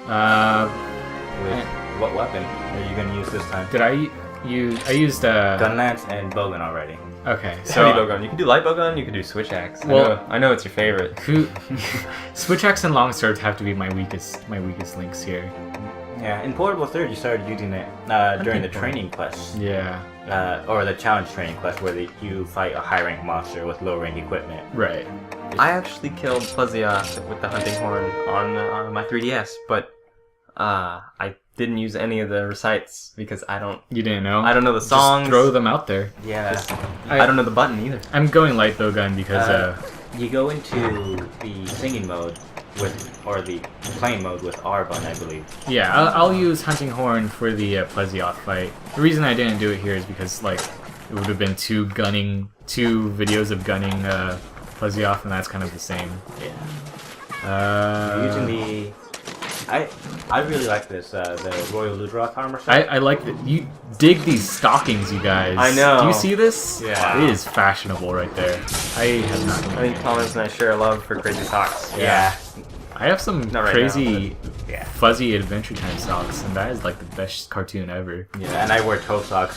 With what weapon are you gonna use this time? Did I use? I used gun lance and bowgun already. Okay, so heavy bowgun. You can do light bowgun. You can do switch axe. Well, I know it's your favorite. Switch axe and long swords have to be my weakest links here. Yeah, in Portable 3rd, you started using it during the training quest. Yeah. Or the challenge training quest where you fight a high rank monster with low rank equipment. Right. I actually killed Plesioth with the hunting horn on my 3DS, but I didn't use any of the recites because I don't. You didn't know? I don't know the songs. Just throw them out there. Yeah. I don't know the button either. I'm going light bowgun because you go into the singing mode or the playing mode with R button, I believe. Yeah, I'll use hunting horn for the Plesioth fight. The reason I didn't do it here is because like it would have been two videos of gunning Plesioth, and that's kind of the same. Yeah. Using the I really like this the Royal Ludroth armor set. I like that you dig these stockings, you guys. I know. Do you see this? Yeah. It is fashionable right there. I have not. I think Thomas and I share a love for crazy socks. Yeah. I have some Not right crazy Yeah. fuzzy Adventure Time socks, and that is like the best cartoon ever. Yeah, and I wear toe socks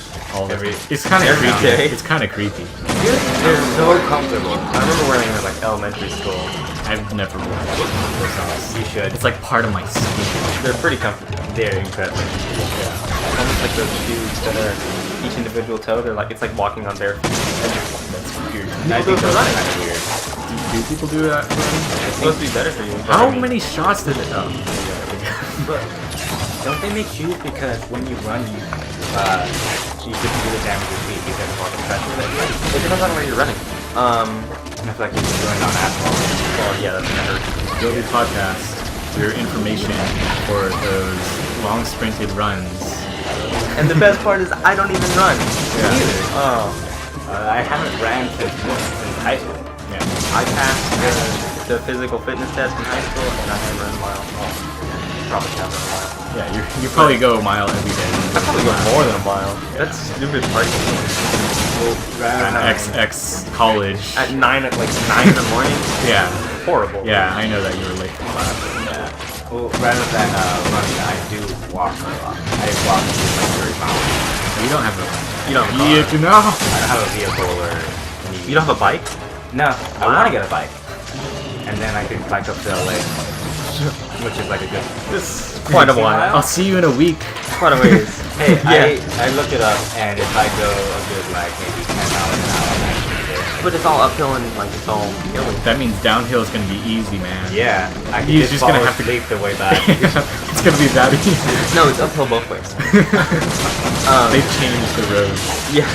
It's kind of every creepy. day. It's kind of creepy. They're so comfortable. I remember wearing them in like elementary school. I've never worn those socks. You should. It's like part of my skin. They're pretty comfortable. They're incredible. Almost like those shoes that are each individual toe. They're like it's like walking on bare feet. That's weird. I think those are kind of weird. Do people do that? It's supposed to be better for you. but How I mean, many shots did it? Oh. But don't they make shoes because when you run, you just really damage your feet because of all the pressure that you have? It depends on where you're running. And I feel like you're going on asphalt. Well, yeah, that's gonna hurt. Guildie Podcast, your information for those long sprinted runs. And the best part is I don't even run. Yeah. Either. Oh. I haven't ran since high school. Yeah. I passed the physical fitness test in high school, and I haven't run a mile. Oh, probably haven't run a mile. Yeah, you probably go a mile every day. I probably go more than a mile. That's stupid party. XX college. At 9 in the morning. Yeah. Horrible. Yeah, I know that you were late for class. Yeah. Well, rather than running, I do walk a lot. I walk like 30 miles. You don't have a. You don't. You do know. I don't have a vehicle or any. You don't have a bike? No, I want to get a bike. And then I could bike up to LA. Which is like a good. It's quite a while. I'll see you in a week. Quite a ways. Hey, Yeah. I looked it up, and if I go a good like maybe 10 miles an hour, I can be there. But it's all uphill and like it's all hilly. That means downhill is gonna be easy, man. Yeah, I can He's just just gonna fall have to- asleep the way back. It's gonna be that easy. No, it's uphill both ways. They changed the roads. Yeah.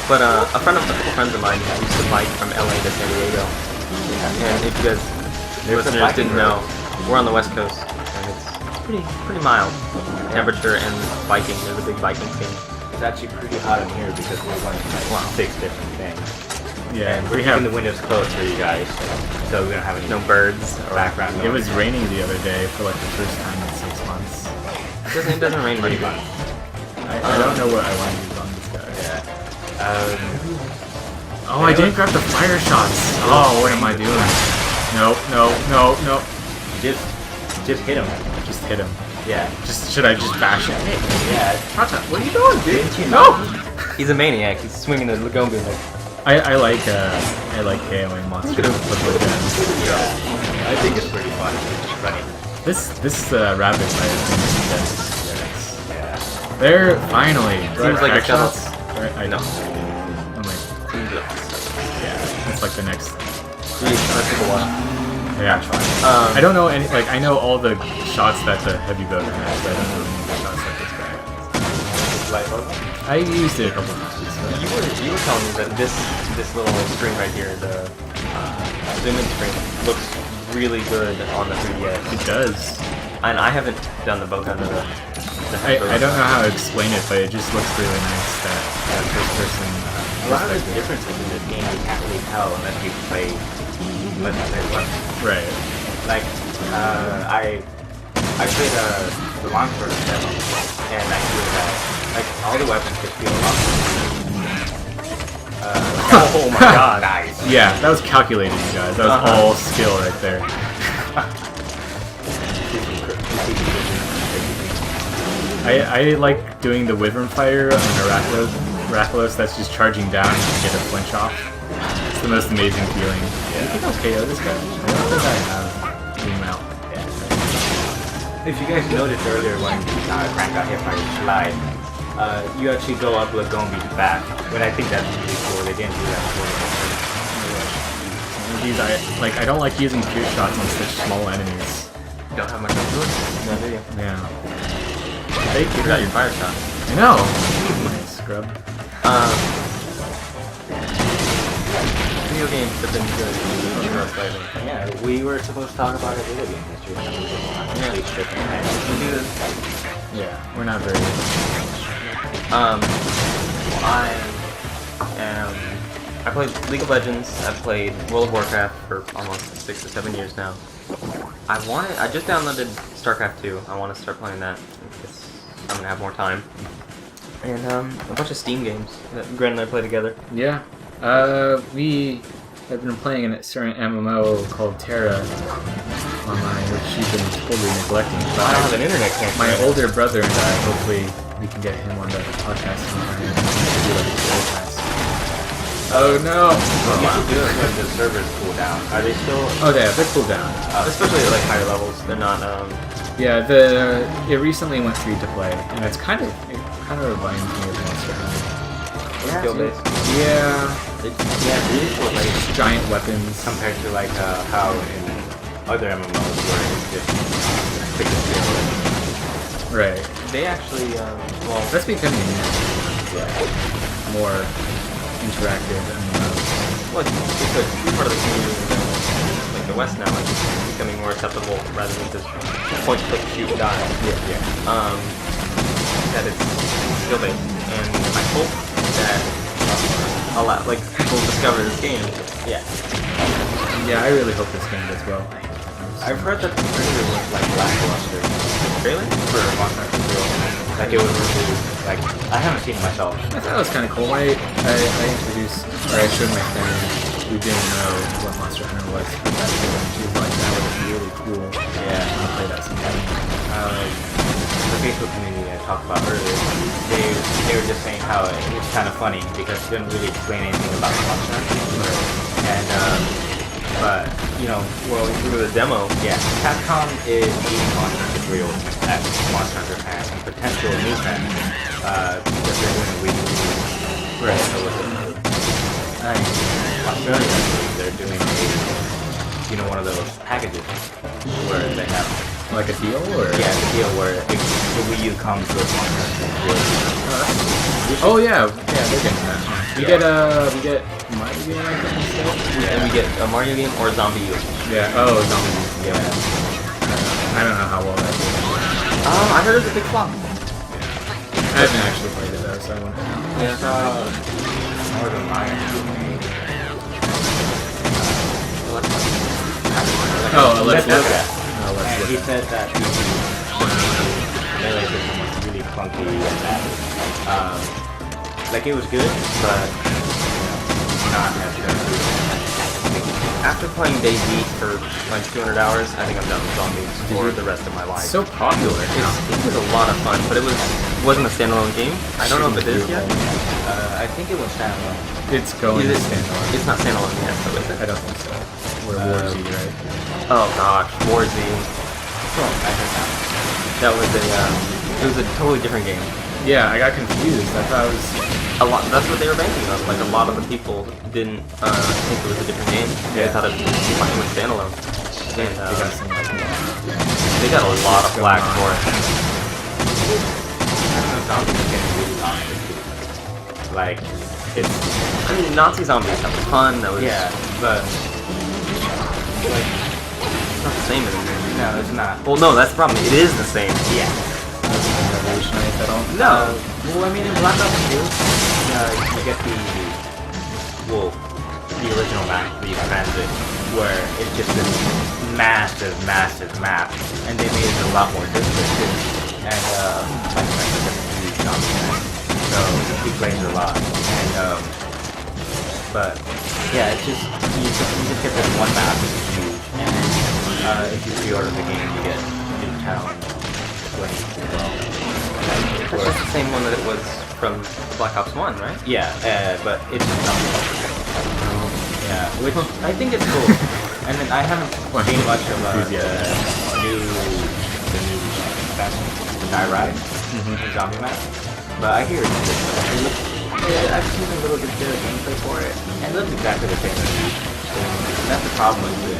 But a couple friends of mine used to bike from LA to San Diego. And if you guys listeners biking didn't know, we're on the West Coast, and it's pretty mild temperature and biking. There's a big biking scene. It's actually pretty hot in here because we're running like 6 different things. Yeah, And we're keeping the windows closed for you guys, so we don't have any No birds. or background noise. It was raining the other day for like the first time in 6 months. It doesn't rain pretty pretty much. much. I don't know what I want to use on this guy. Yeah. Oh, I didn't grab the fire shots. Oh, what am I doing? No. Just hit him. Just hit him. Yeah. Should I just bash him? Hey, Yeah. Chacha, what are you doing, dude? Didn't you No. He's a maniac. He's swinging the Lagombi like. I like KOing monsters with those guns. Yeah. I think it's pretty fun. Running. This rabbit fire thing. Yeah. They're finally. Seems like Crack a shuttle. shots? Right, I know. I'm like, yeah, it's like the next. Yeah. I don't know any. Like I know all the shots that the heavy boat has. But I don't know any of the shots that this guy has. Like, I used it a couple times. So. You were telling me that this little screen right here, the zoom-in screen, looks really good on the 3DS. It does. And I haven't done the bowgun or the I don't know how to explain it, but it just looks really nice that first person. a lot of the differences in this game you can't really tell unless you play one. Right. Like, I played the long sword demo, and I feel that like all the weapons just feel a lot. Oh my god. Nice. Yeah, that was calculated, you guys. That was all skill right there. I like doing the Wyvern Fire on a Rathalos that's just charging down and get a flinch off. It's the most amazing feeling. Yeah. You think I'll KO this guy? I don't think I have him out. Yeah. If you guys noticed earlier when Frank got hit by the slide, you actually go up Lagombi's back. But I think that's really cool. They didn't do that before. I don't like using pure shots on such small enemies. You don't have much to it? No, do you? Yeah. Hey, you got your fire shot. I know! Nice scrub. Video games have been good. Yeah, we were supposed to talk about a video game history. We do this. Yeah, we're not very I played League of Legends, I've played World of Warcraft for almost 6 or 7 years now. I just downloaded StarCraft 2. I want to start playing that because I'm gonna have more time. And a bunch of Steam games that Gren and I play together. Yeah. We have been playing a certain MMO called Terra online, which you've been totally neglecting. But I don't have an internet connection. My older brother and I, hopefully we can get him on the podcast sometime. Oh no! You should do it when the servers cool down. Are they still? Oh, they're cooled down. Especially at like higher levels. They're not. Yeah, it recently went free to play, and it kind of reminds me of Monster Hunter. Skill based. Yeah. It's really cool. Like giant weapons compared to like how in other MMOs where it's just pick a skill. Right. They actually well, that's becoming more interactive well, it's a part of the community like the West now, like it's becoming more acceptable rather than just point, click, shoot, die. Yeah. That it's skill based, and I hope that a lot like people discover this game. Yeah. Yeah, I really hope this game does well. I've heard that the trailer was like lackluster. Trailer? For Monster Hunter World. Like it was really, like, I haven't seen it myself. I thought it was kind of cool. I showed my friend who didn't know what Monster Hunter was at that time, and she was like, that was really cool. Yeah. I'll play that sometime. The Facebook community I talked about earlier, they were just saying how it was kind of funny because it didn't really explain anything about Monster Hunter. And, but, you know, well, through the demo, yeah, Capcom is eating Monster Hunter real at Monster Hunter fans and potential new fans because they're doing a weekly. Right. So with Australia, they're doing one of those packages where they have like a deal, or the deal where the Wii U comes with Monster Hunter. Oh yeah, they're getting that. We get Mario game, I think, instead. And we get a Mario game or a Zombie U. Yeah. Oh, Zombie. Yeah. I don't know how well that is. I heard it was a big flop. I haven't actually played it though, so I won't know. Yeah, more than mine. Let's look at. And he said that the melee system was really clunky and that like it was good, but not as good. After playing DayZ for like 200 hours, I think I'm done with zombies for the rest of my life. It's so popular. It was a lot of fun, but it wasn't a standalone game. I don't know if it is yet. I think it was standalone. It's going to standalone. It's not standalone yet, though, is it? I don't think so. Or War Z, right? Oh gosh, War Z. Oh, I heard that. That was it was a totally different game. Yeah, I got confused. I thought it was a lot. That's what they were banking on. Like a lot of the people didn't think it was a different game. They thought it was standalone. And they got a lot of flack for it. Like I mean, Nazi zombies. That was fun. That was but like it's not the same anymore. No, it's not. Well, no, that's the problem. It is the same. Yeah. revolutionized at all. No. Well, I mean, in Black Ops 2, you get the original map, the transit, where it's just this massive map, and they made it a lot more difficult too. And my friend is a huge zombie fan, so he plays a lot. And but yeah, it's just you just get this one map, which is huge, and then if you pre-order the game, you get Town 2012. That's just the same one that it was from Black Ops 1, right? Yeah, but it's zombie apocalypse. Yeah, which I think is cool. And then I haven't seen much of the new Die Ride zombie map, but I hear it's good. I've seen a little bit of gameplay for it, and it looks exactly the same. That's the problem with it.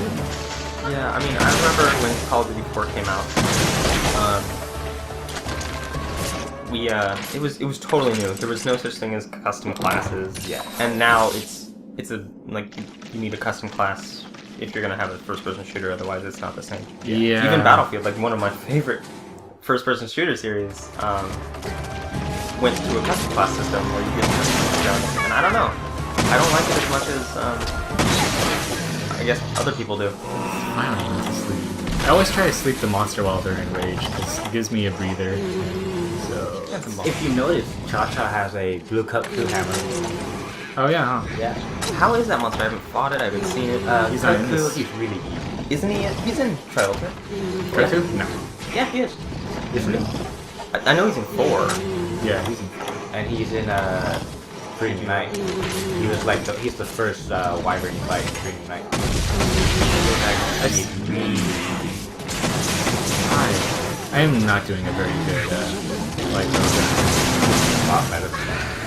Yeah, I mean, I remember when Call of Duty 4 came out. It was totally new. There was no such thing as custom classes. Yeah. And now it's a like you need a custom class if you're gonna have a first-person shooter. Otherwise, it's not the same. Yeah. Even Battlefield, like one of my favorite first-person shooter series, went to a custom class system where you get custom guns. And I don't know. I don't like it as much as I guess other people do. I don't need to sleep. I always try to sleep the monster while they're in rage because it gives me a breather. So If you notice, Cha-Cha has a Blue Cup 2 hammer. oh yeah, huh? Yeah. How is that monster? I haven't fought it. I haven't seen it. He's not in this. He's really easy. Isn't he? He's in Trial 2. Try to? No. Yeah, he is. Isn't he? I know he's in 4. Yeah, he's in. And he's in Green Knight. He was like he's the first Wyvern fight in Green Knight. I am not doing a very good like. Better.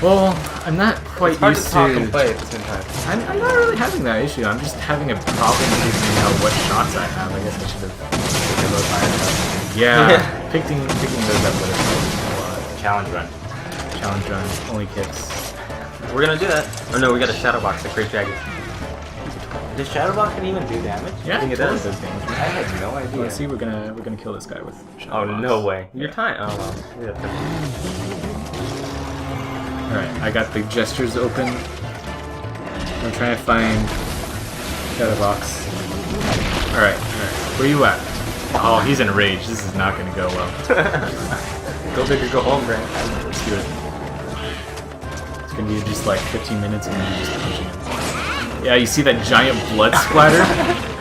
Well, I'm not quite It's hard used to talk and play at the same time. I'm not really having that issue. I'm just having a problem figuring out what shots I have. I guess I should have. Yeah, picking those up would have helped a lot. Challenge run. Challenge run, only kicks. We're gonna do that. Oh no, we got a Shadow Box, a Great Dragon. Does Shadowbox can even do damage? Yeah, I think it totally does. damage. I had no idea. Let's see. We're gonna kill this guy with. Oh Shadowbox. no way. You're tying. Oh well. Yeah. Alright, I got the gestures open. I'm trying to find Shadowbox. Alright. Where you at? Oh, he's in rage. This is not gonna go well. Go big or go home, Grant. Let's do it. It's gonna be just like 15 minutes and then just punching him. Yeah, you see that giant blood splatter?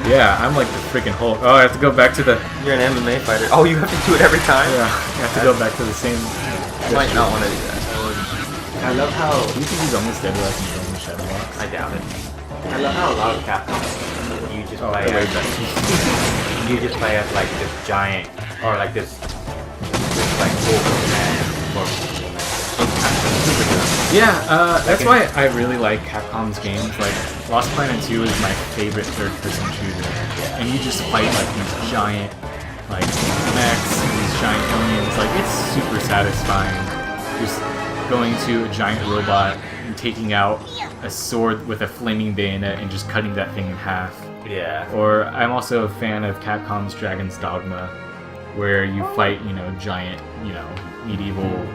Yeah, I'm like the freaking Hulk. Oh, I have to go back to the... You're an MMA fighter. Oh, you have to do it every time? Yeah, I have to go back to the same... I might not want to do that. I love how Do you think he's almost dead without controlling the Shadowbox? I doubt it. I love how a lot of Capcom you just play the way as you just play as like this giant or like this like Wolverine or Yeah, that's why I really like Capcom's games. Like, Lost Planet 2 is my favorite third-person shooter. And you just fight like these giant, like, mechs and these giant aliens. Like, it's super satisfying. Just going to a giant robot and taking out a sword with a flaming bayonet and just cutting that thing in half. Yeah. Or I'm also a fan of Capcom's Dragon's Dogma, where you fight, giant, medieval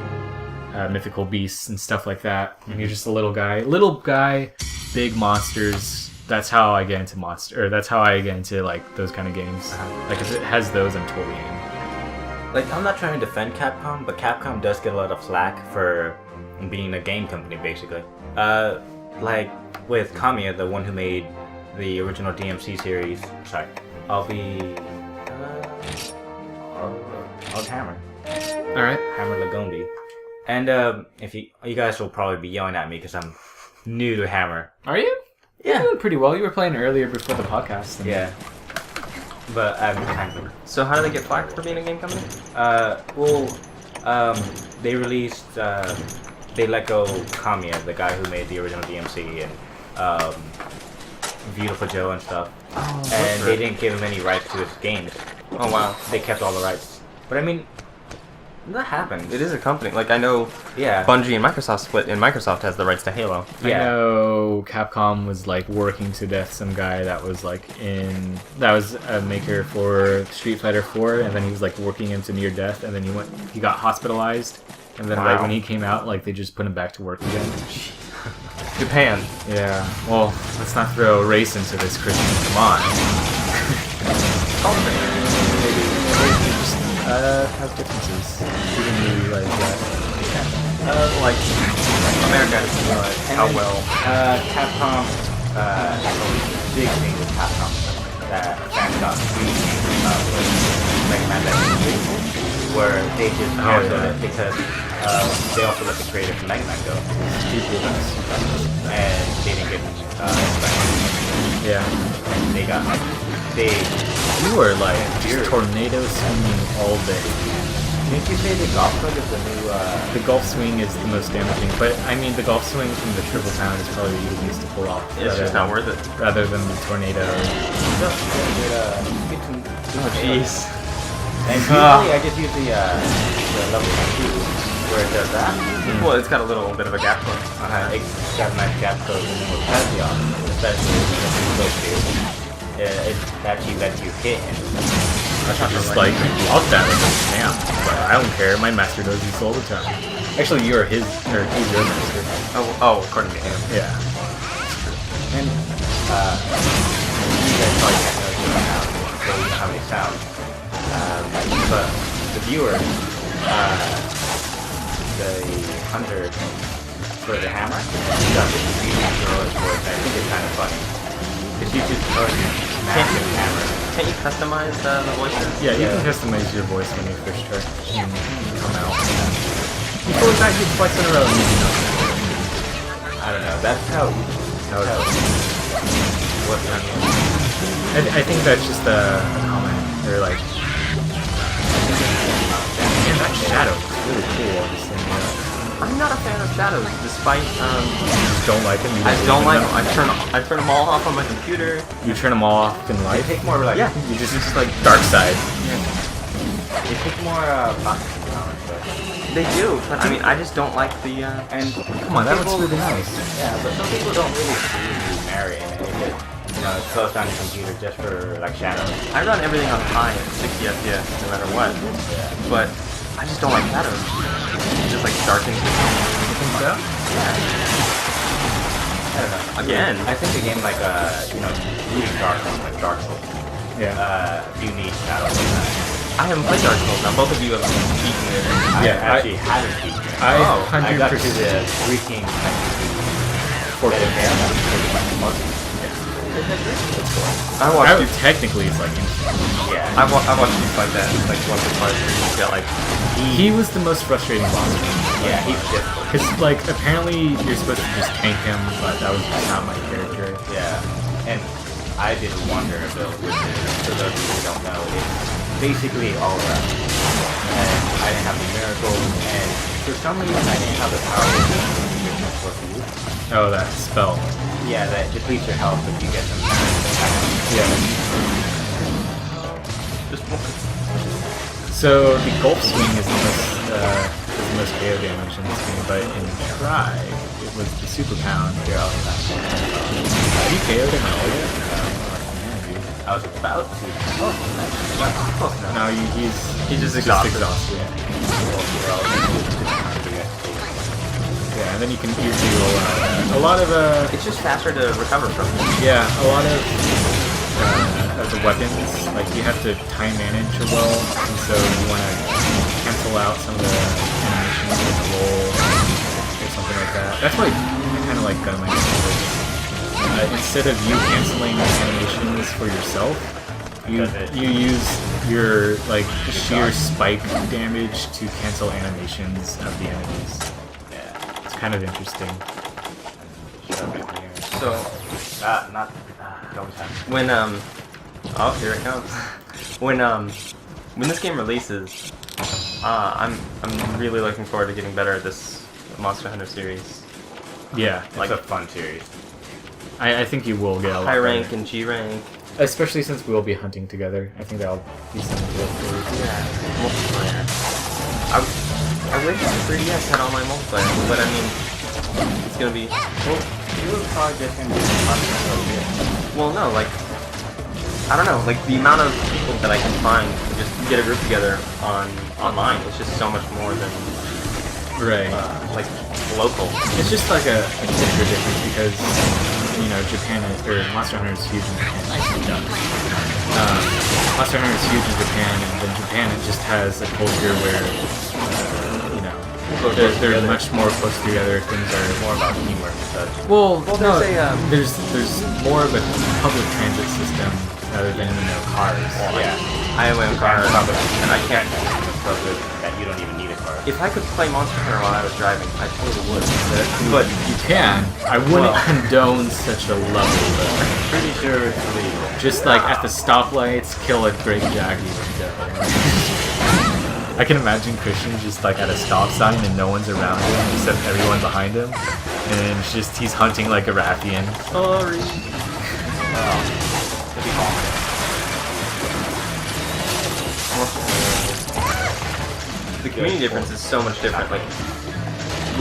mythical beasts and stuff like that. And you're just a little guy, big monsters. That's how I get into that's how I get into like those kind of games. Like if it has those, I'm totally in. Like, I'm not trying to defend Capcom, but Capcom does get a lot of flack for being a game company, basically. Like, with Kamiya, the one who made the original DMC series, I'll Hammer. Alright. Hammer Lagondi. And, if you guys will probably be yelling at me because I'm new to Hammer. Are you? Yeah. You're doing pretty well. You were playing earlier before the podcast. And Yeah. But I'm kind of... So how do they get flagged for being a game company? They released, they let go Kamiya, the guy who made the original DMC and, Beautiful Joe and stuff. And they didn't give him any rights to his games. Oh wow. They kept all the rights. But I mean, that happens. It is a company. Like I know Yeah. Bungie and Microsoft split, and Microsoft has the rights to Halo. I know Capcom was like working to death some guy that was like that was a maker for Street Fighter 4, and then he was like working him to near death, and then he got hospitalized, and then like Wow. when he came out, like they just put him back to work again. Japan. Yeah. Well, let's not throw race into this, Christian. Come on. Have differences. You didn't really realize that. Like America has how well. Capcom, big thing with Capcom. that fans got really angry about was Mega Man Legends 3, where they just canceled it because they also let the creator from Mega Man go. And they didn't get Yeah. and they got You were like just tornado swinging all day. Didn't you say the golf swing is the new The golf swing is the most damaging, but I mean the golf swing from the triple pound is probably the easiest to pull off. It's just not worth it. Rather than the tornado. Oh jeez. And usually I just use the level 2 where it does that. Well, it's got a little bit of a gap code. It's got a nice gap code and with Pantheon, especially if you go to it actually lets you hit and I should just like block that with a snap, but I don't care. My master does this all the time. Actually, you're his, or he's your master. Oh, according to him. Yeah. and you guys probably can't know anything about so you know how many sounds. But the viewer, the 100 for the hammer, got this really heroic voice. I think it's kind of funny. Because you just massive hammer. Can't you customize the voices? Yeah, you can customize your voice when you first start to come out. You pull it back twice in a row and you know. I don't know. That's how. What I mean. I think that's just a comment. They're like, man, that shadow is really cool. This thing, I'm not a fan of shadows, despite just don't like them. I don't like them. I turn them all off on my computer. You turn them all off in They life. take more like You just like dark side. They take more processing power. So. They do, but I mean, I just don't like the. And Come on, that looks people- really nice. Yeah, but some people don't really see Mary in it. They just close down the computer just for like shadows. I run everything on high at 60 FPS, no matter what. Yeah. But I just don't like shadows. It just like darkens. You think so? Yeah. I don't know. Again. I think a game like really dark, like Dark Souls. Yeah. You need shadows like that. I haven't played Dark Souls. Now both of you have beaten it. I actually haven't beaten it. I I got to 100% the 3 Kings. I watched you. Technically, it's like Yeah. I watched you fight that like once or twice. And you got like he was the most frustrating boss. Yeah, he's difficult. Because like apparently you're supposed to just tank him, but that was just not my character. Yeah. And I did a Wander build, which is, for those of you who don't know, it's basically all around. And I didn't have the miracle, and for some reason I didn't have the power to use. Oh, that spell. Yeah, that depletes your health if you get them. Yeah. just once. So the gulf swing is the most KO damage in this game, but in Try, it was the super pound. You're all done. Have you KO'd him at all yet? Yeah, dude. I was about to. Oh, No, he's just exhausted. Yeah, and then you can usually roll out a lot of It's just faster to recover from. yeah, a lot of the weapons, like you have to time manage well, and so you want to cancel out some of the animations with a roll or something like that. That's why I kind of like Gunman. Instead of you canceling animations for yourself, you use your like sheer spike damage to cancel animations of the enemies. Yeah. It's kind of interesting. So don't have. when oh, here it comes. When this game releases, I'm really looking forward to getting better at this Monster Hunter series. Yeah, Like a fun series. I think you will get a lot High rank better. and G rank. Especially since we'll be hunting together. I think that'll be something to look forward to. Yeah, multiplayer. I wish 3DS had all my multiplayer, but I mean, it's gonna be. Well, you were probably just gonna do fun. Well, no, like, I don't know, like the amount of people that I can find to just get a group together online is just so much more than Right. like local. It's just like a culture difference because, you know, Japan or Monster Hunter is huge in Japan. Monster Hunter is huge in Japan, and then Japan it just has a culture where, you know, they're much more close together. Things are More about teamwork and such. well, no, there's there's more of a public transit system rather than cars. Well, yeah. I have my own car, And I can't so good that you don't even need a car. if I could play Monster Hunter while I was driving, I totally would. But you can. I wouldn't condone such a level though. Pretty sure it's illegal. Just like at the stoplights, kill a great jaggy and go. I can imagine Christian just like at a stop sign and no one's around him except everyone behind him, and it's just he's hunting like a ruffian. Sorry. It'd be awesome. The community difference is so much different. Like,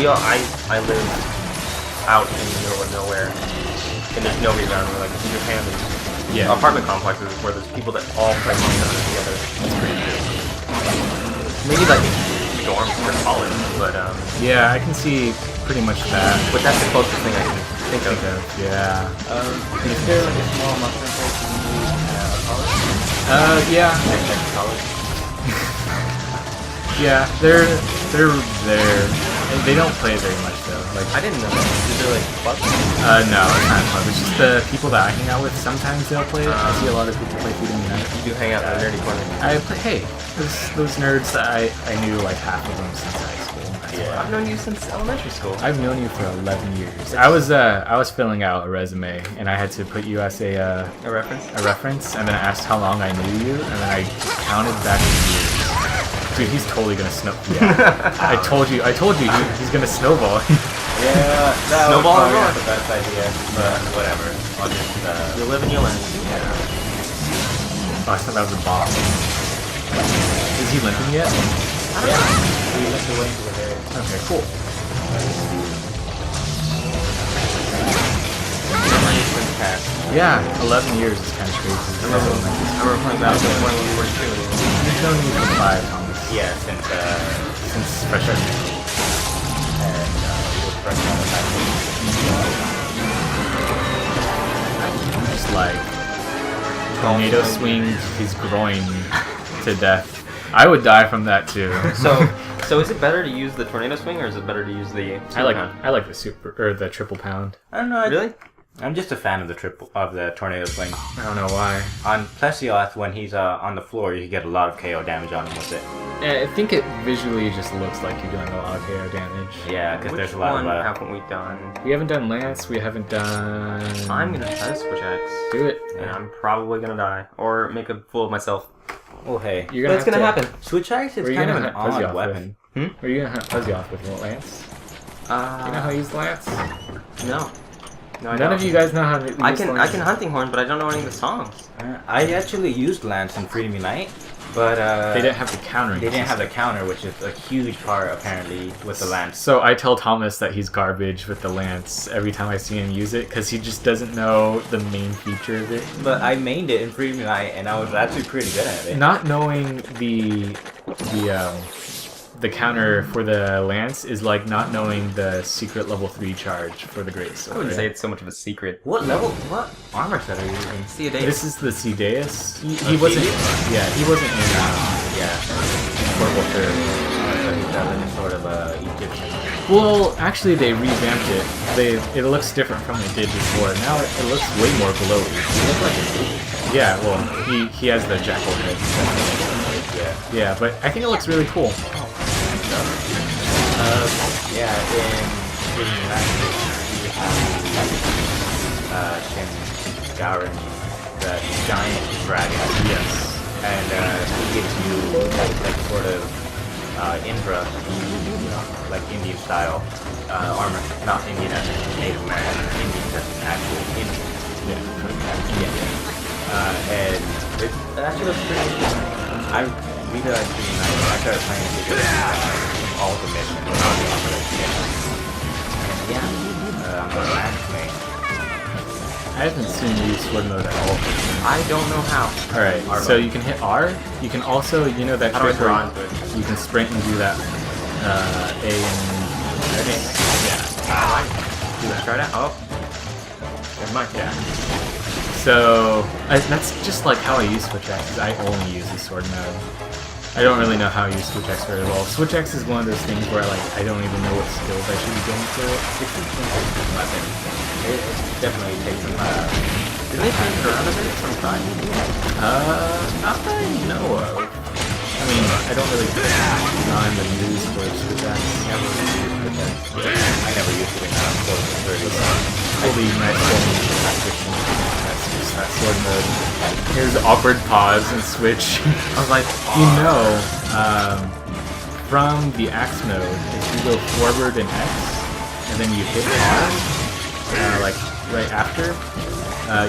I live out in the middle of nowhere, and there's nobody around. We're like in Japan, there's apartment complexes where there's people that all play Monster Hunter together. That's pretty cool. Maybe like dorms for college, but Yeah, I can see pretty much that. but that's the closest thing I can think of. Yeah. Is there like a small Monster Hunter community at college? Yeah. Like college? Yeah, they're there. They don't play very much though. Like, I didn't know that. Is there like clubs? no, it's not fun. It's just the people that I hang out with. Sometimes they'll play it. I see a lot of people play Freedom Unite. You do hang out in the nerdy corner. I play. Hey, those nerds that I knew like half of them since high school. That's Yeah. I've known you since elementary school. I've known you for 11 years. I was filling out a resume and I had to put you as a reference? and then I asked how long I knew you, and then I counted back the years. Dude, he's totally gonna snow. Yeah, I told you, he's gonna snowball. Yeah, that Snowball was and probably roll. not the best idea, but whatever. I'll just, You live and you learn. Oh, I thought that was a bomb. Is he limping yet? yeah, we linked away into the very. Okay, cool. Yeah, 11 years is kind of crazy. I remember playing basketball when we were two. You've known me for 5, Thomas. Yeah, Since freshman. and we were fresh out of high school. Just like tornado swings his groin to death. I would die from that too. So is it better to use the tornado swing or is it better to use the I like the triple pound. I don't know. Really? I'm just a fan of the tornado swing. I don't know why. On Plesioth, when he's on the floor, you can get a lot of KO damage on him with it. I think it visually just looks like you're doing a lot of KO damage. Yeah, because Which there's a lot one of. haven't we done? We haven't done Lance. We haven't done. I'm gonna try to switch axe. Do it. And I'm probably gonna die. Or make a fool of myself. Well, hey. You're gonna That's gonna have to- happen. Switch Axe is Where are you kind of gonna an hunt Fuzzy odd off weapon. Where are you gonna hunt Fuzzy off with Lance? You know how to use Lance? No. No, I None don't. of you guys know how to use I can Lance. hunting horn, but I don't know any of the songs. I actually used Lance in Freedom Unite, but They didn't have the countering. they didn't have the system. counter, which is a huge part apparently with the Lance. So I tell Thomas that he's garbage with the Lance every time I see him use it because he just doesn't know the main feature of it. But I mained it in Freedom Unite, and I was actually pretty good at it. Not knowing the counter for the Lance is like not knowing the secret level 3 charge for the Great I Sword. wouldn't say it's so much of a secret. What level? What armor set are you using? See a day. This is the Cedeus. He wasn't. Yeah, he wasn't in Yeah. Portable Third. So he's got like a sort of Egyptian. Well, actually, they revamped it. It looks different from what it did before. Now it looks way more glowy. He looks like a Yeah, well, he has the jackal head. yeah. Yeah, but I think it looks really cool. Yeah, in Freedom Unite, you have Shin Garen, the giant dragon. Yes. And he gives you like sort of Indra, like Indian style armor. Not Indian as in Native American, Indian as in actual Indian. And it actually looks pretty interesting. I really like Freedom Unite. When I started playing it, because all the missions, all the missions. And yeah, I'm a Lance main. I haven't seen you sword mode at all. I don't know how. Alright, so you can hit R. You can also, you know that How do I trick where draw into it? you can sprint and do that A and Do that. Try that. Oh. Never mind. yeah. So that's just like how I use switch axes. I only use the sword mode. I don't really know how to use Switch X very well. Switch X is one of those things where like I don't even know what skills I should be going for it. It's interesting weapon. It definitely takes some. Did they change it around a bit from time? Not that I know of. I mean, I don't really design the news for Switch X. Never used Switch X. I never used it. So it's very good. Holy nice transition. That's just that sword mode. Here's the awkward pause and switch. I was like, You know, from the axe mode, if you go forward in X, and then you hit R, like right after,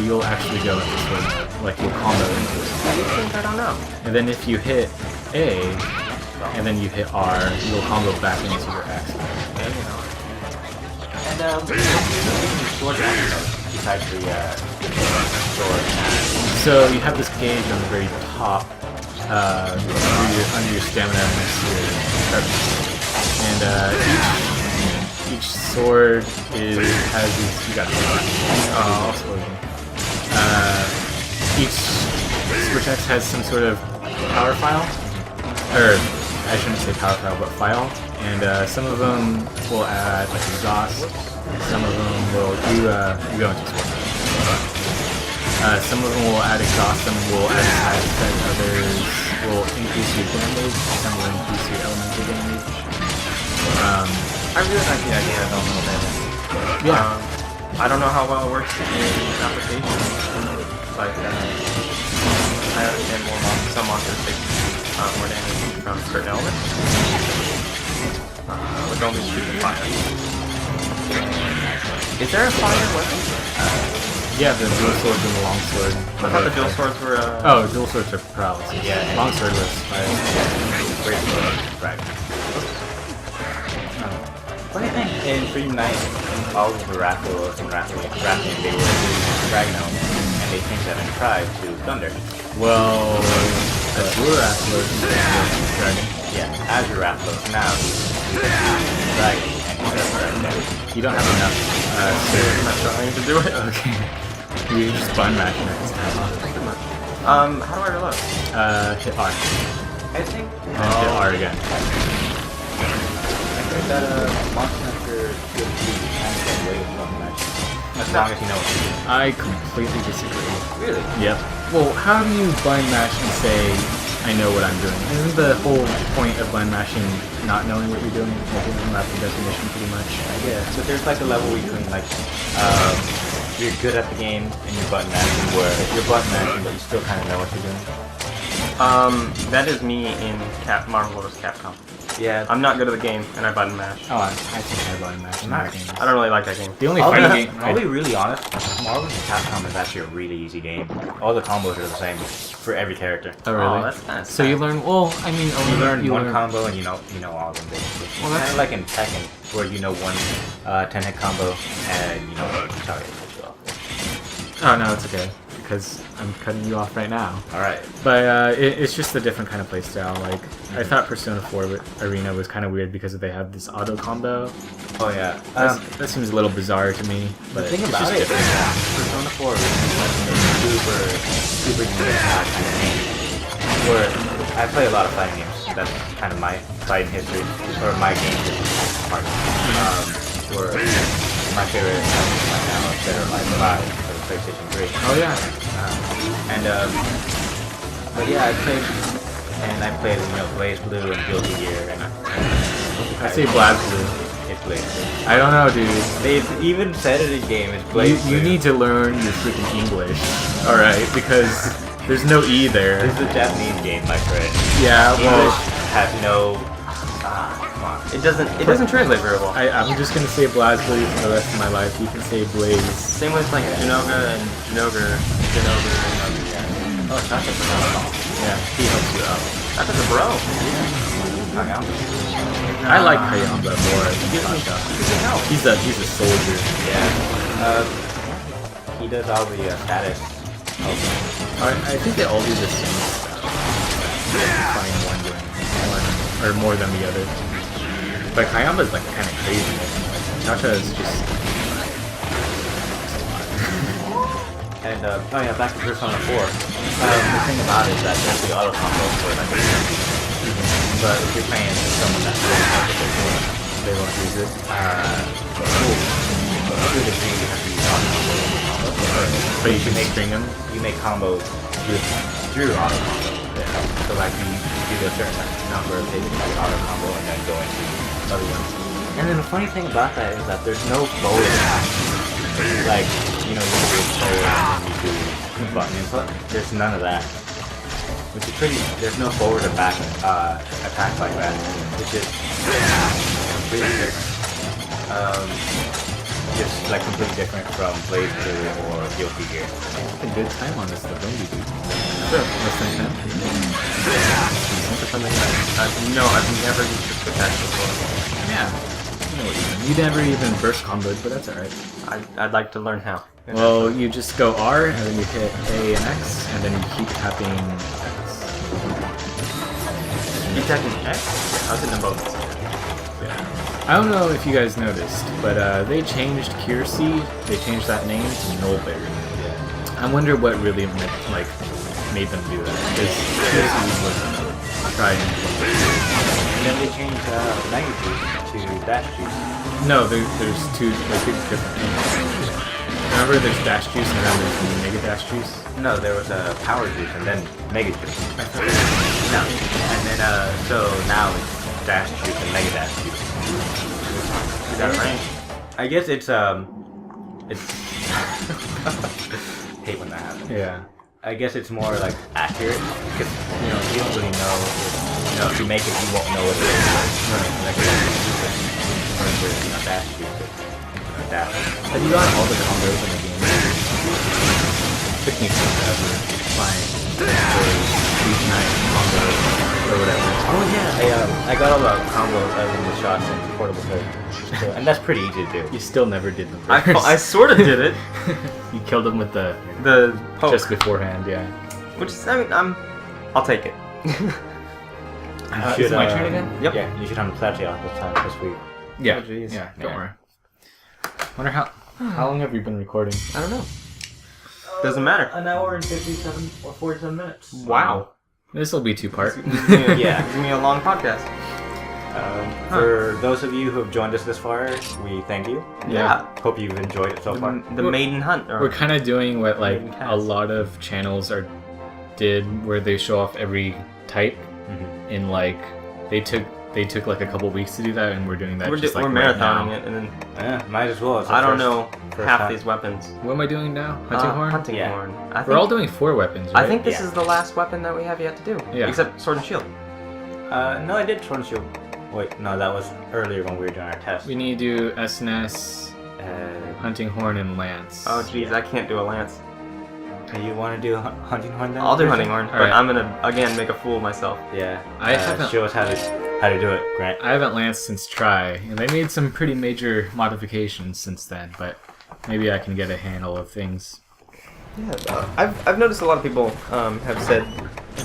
you'll actually go into sword mode, like you'll combo into it. I don't know. And then if you hit A, and then you hit R, you'll combo back into your X mode. Yeah, you know. And sword besides the sword. So you have this gauge on the very top, under your stamina and each sword has these. You got explosion. Each Switch X has some sort of power file, or I shouldn't say power file, but file. And some of them will add like exhaust. Some of them will do go into sport. Some of them will add exhaust, some will add side effect, others will increase your damage, some will increase your elemental damage. I really like the idea of elemental damage. Yeah. I don't know how well it works in application. Like, I understand some monsters take more damage from certain elements. But don't be stupid fire. Is there a fire weapon? Yeah, the dual swords and the long sword. I thought the dual swords were. Oh, dual swords are paralysis. Yeah. Long sword was fire. Great sword. Right. Funny thing, in Freedom Knight, all of the Rathalos and Rathian, they were Ragno, and they changed that in Tribe to Thunder. Well, Azure Rathalos is dragon. Yeah, Azure Rathalos now he's Dragon, and he's a Dragon. You don't have enough. I'm not trying to do it. Okay. You just button mash next time. How do I reload? Hit R. I think. And hit R again. I think that Monster Hunter should be kind of away with button matching. As long as you know what to do. I completely disagree. Really? Yep. Well, how do you button mash and say, I know what I'm doing? Isn't the whole point of button mashing not knowing what you're doing? Like, isn't that the definition pretty much? Yeah, so there's like a level where you can like, you're good at the game and you're button mashing, where you're button mashing but you still kind of know what you're doing. That is me in Marvel vs. Capcom. Yeah. I'm not good at the game, and I button mash. Oh, I think I button mash in that game. I don't really like that game. The only I'll fighting game... be really honest, Marvel vs. Capcom is actually a really easy game. All the combos are the same for every character. Oh, really? Oh, that's kind of So you learn... Well, I mean... You learn one combo and you know all of them basically. Well, It's that's- kind of like in Tekken, where you know one 10-hit combo and you know which target to put you off. Oh, no, it's okay. Because I'm cutting you off right now. Alright. But it's just a different kind of playstyle. Like, I thought Persona 4 Arena was kind of weird because they have this auto combo. Oh yeah. That seems a little bizarre to me. But The thing it's about just it is different. that Persona 4 is super unique kind of game. Where I play a lot of fighting games. That's kind of my fighting history, or my game history part. Where my favorite right now is Dead or Alive 5 for the PlayStation 3. Oh, yeah. But yeah, I played Blaze Blue and Guilty Gear, and I say Blaze Blue. It's Blaze Blue. I don't know, dude. They've even said it in game. It's Blaze Blue. You need to learn your freaking English. Alright, because there's no E there. This is a Japanese game, my friend. Yeah, English well, has no. Come on. It doesn't translate very well. I'm just gonna say Blaze Blue for the rest of my life. You can say Blaze. Same with like Jinoga and Jinoga. Oh, Shaka's a bro. Yeah, he helps you out. That's a bro. I like Kayamba more than He gives me help. He's a soldier. Yeah. He does all the status. I think they all do the same stuff. Find one doing one or more than the other. But Kayamba's like kind of crazy. Chacha is just. And oh yeah, back to Persona 4. The thing about it is that there's the auto combo for like But if you're playing with someone that's really complicated, They won't use it. to a degree you have to use auto combo. But you can string them. You make combos through auto combo. Yeah. So like you do a certain number of hits like auto combo and then go into other ones. And then the funny thing about that is that there's no forward attack. Like, you know, you do forward and then you do button input. There's none of that. Which is pretty, there's no forward or back attack like that. Which is completely different. Just like completely different from Blaze Blue or Guilty Gear. A good time on this though, don't you, dude? Sure. Less than 10? I've never used the quick attack before. Yeah. You know what you mean. You never even burst comboed, but that's alright. I'd like to learn how. Well, you just go R, and then you hit A and X, and then you keep tapping X. You attacking X? Yeah, I was hitting them both. I don't know if you guys noticed, but they changed Kiersey, they changed that name to Nullberry. Yeah. I wonder what really made them do that, because Kiersey was tried and And then they changed Mega Juice to Dash Juice. No, there's two different things. Remember there's Dash Juice and then there's Mega Dash Juice? No, there was a Power Juice and then Mega Juice. No. And then, so now it's Dash Juice and Mega Dash Juice. Is that right? I guess it's hate when that happens. Yeah. I guess it's more like accurate because you know you don't really know. If you make it, you won't know what it is. Like Dash Juice. Dash. Have you gotten all the combos in the game? It took me forever to find each night combos or whatever. Oh yeah, I got all the combos other than the shots and portable third. So, and that's pretty easy to do. You still never did the burst. I sort of did it. You killed him with the poke. just beforehand, yeah. Which is, I mean, I'll take it. Is it my turn again? Yep. Yeah, you should unpledge it this week. Yeah. Oh, jeez. Yeah, don't worry. Wonder how long have you been recording? I don't know. Doesn't matter. An hour and 57 or 47 minutes. Wow. This will be two-part. Yeah. It's gonna be a long podcast. For those of you who have joined us this far, we thank you. Yeah. Hope you've enjoyed it so far. The Maiden Hunt. We're kind of doing what like Maiden a Cast. lot of channels did, where they show off every type in like they took like a couple weeks to do that, and we're doing that. We're just like marathoning right now. it, and then Yeah, might as well. It's the I don't first- know first half time. these weapons. What am I doing now? Hunting horn. Hunting Yeah. horn. We're all doing 4 weapons, right? I think this Yeah. is the last weapon that we have yet to do. Yeah. Except sword and shield. No, I did Sword and Shield. Wait, no, that was earlier when we were doing our test. we need to do SNS, hunting horn, and lance. Oh jeez, I can't do a lance. You want to do Hunting Horn then? I'll do hunting horn, but Alright. I'm gonna again make a fool of myself. Yeah. I haven't- Show us how to do it, Grant. I haven't lanced since Try, and they made some pretty major modifications since then, but maybe I can get a handle of things. Yeah, I've noticed a lot of people have said,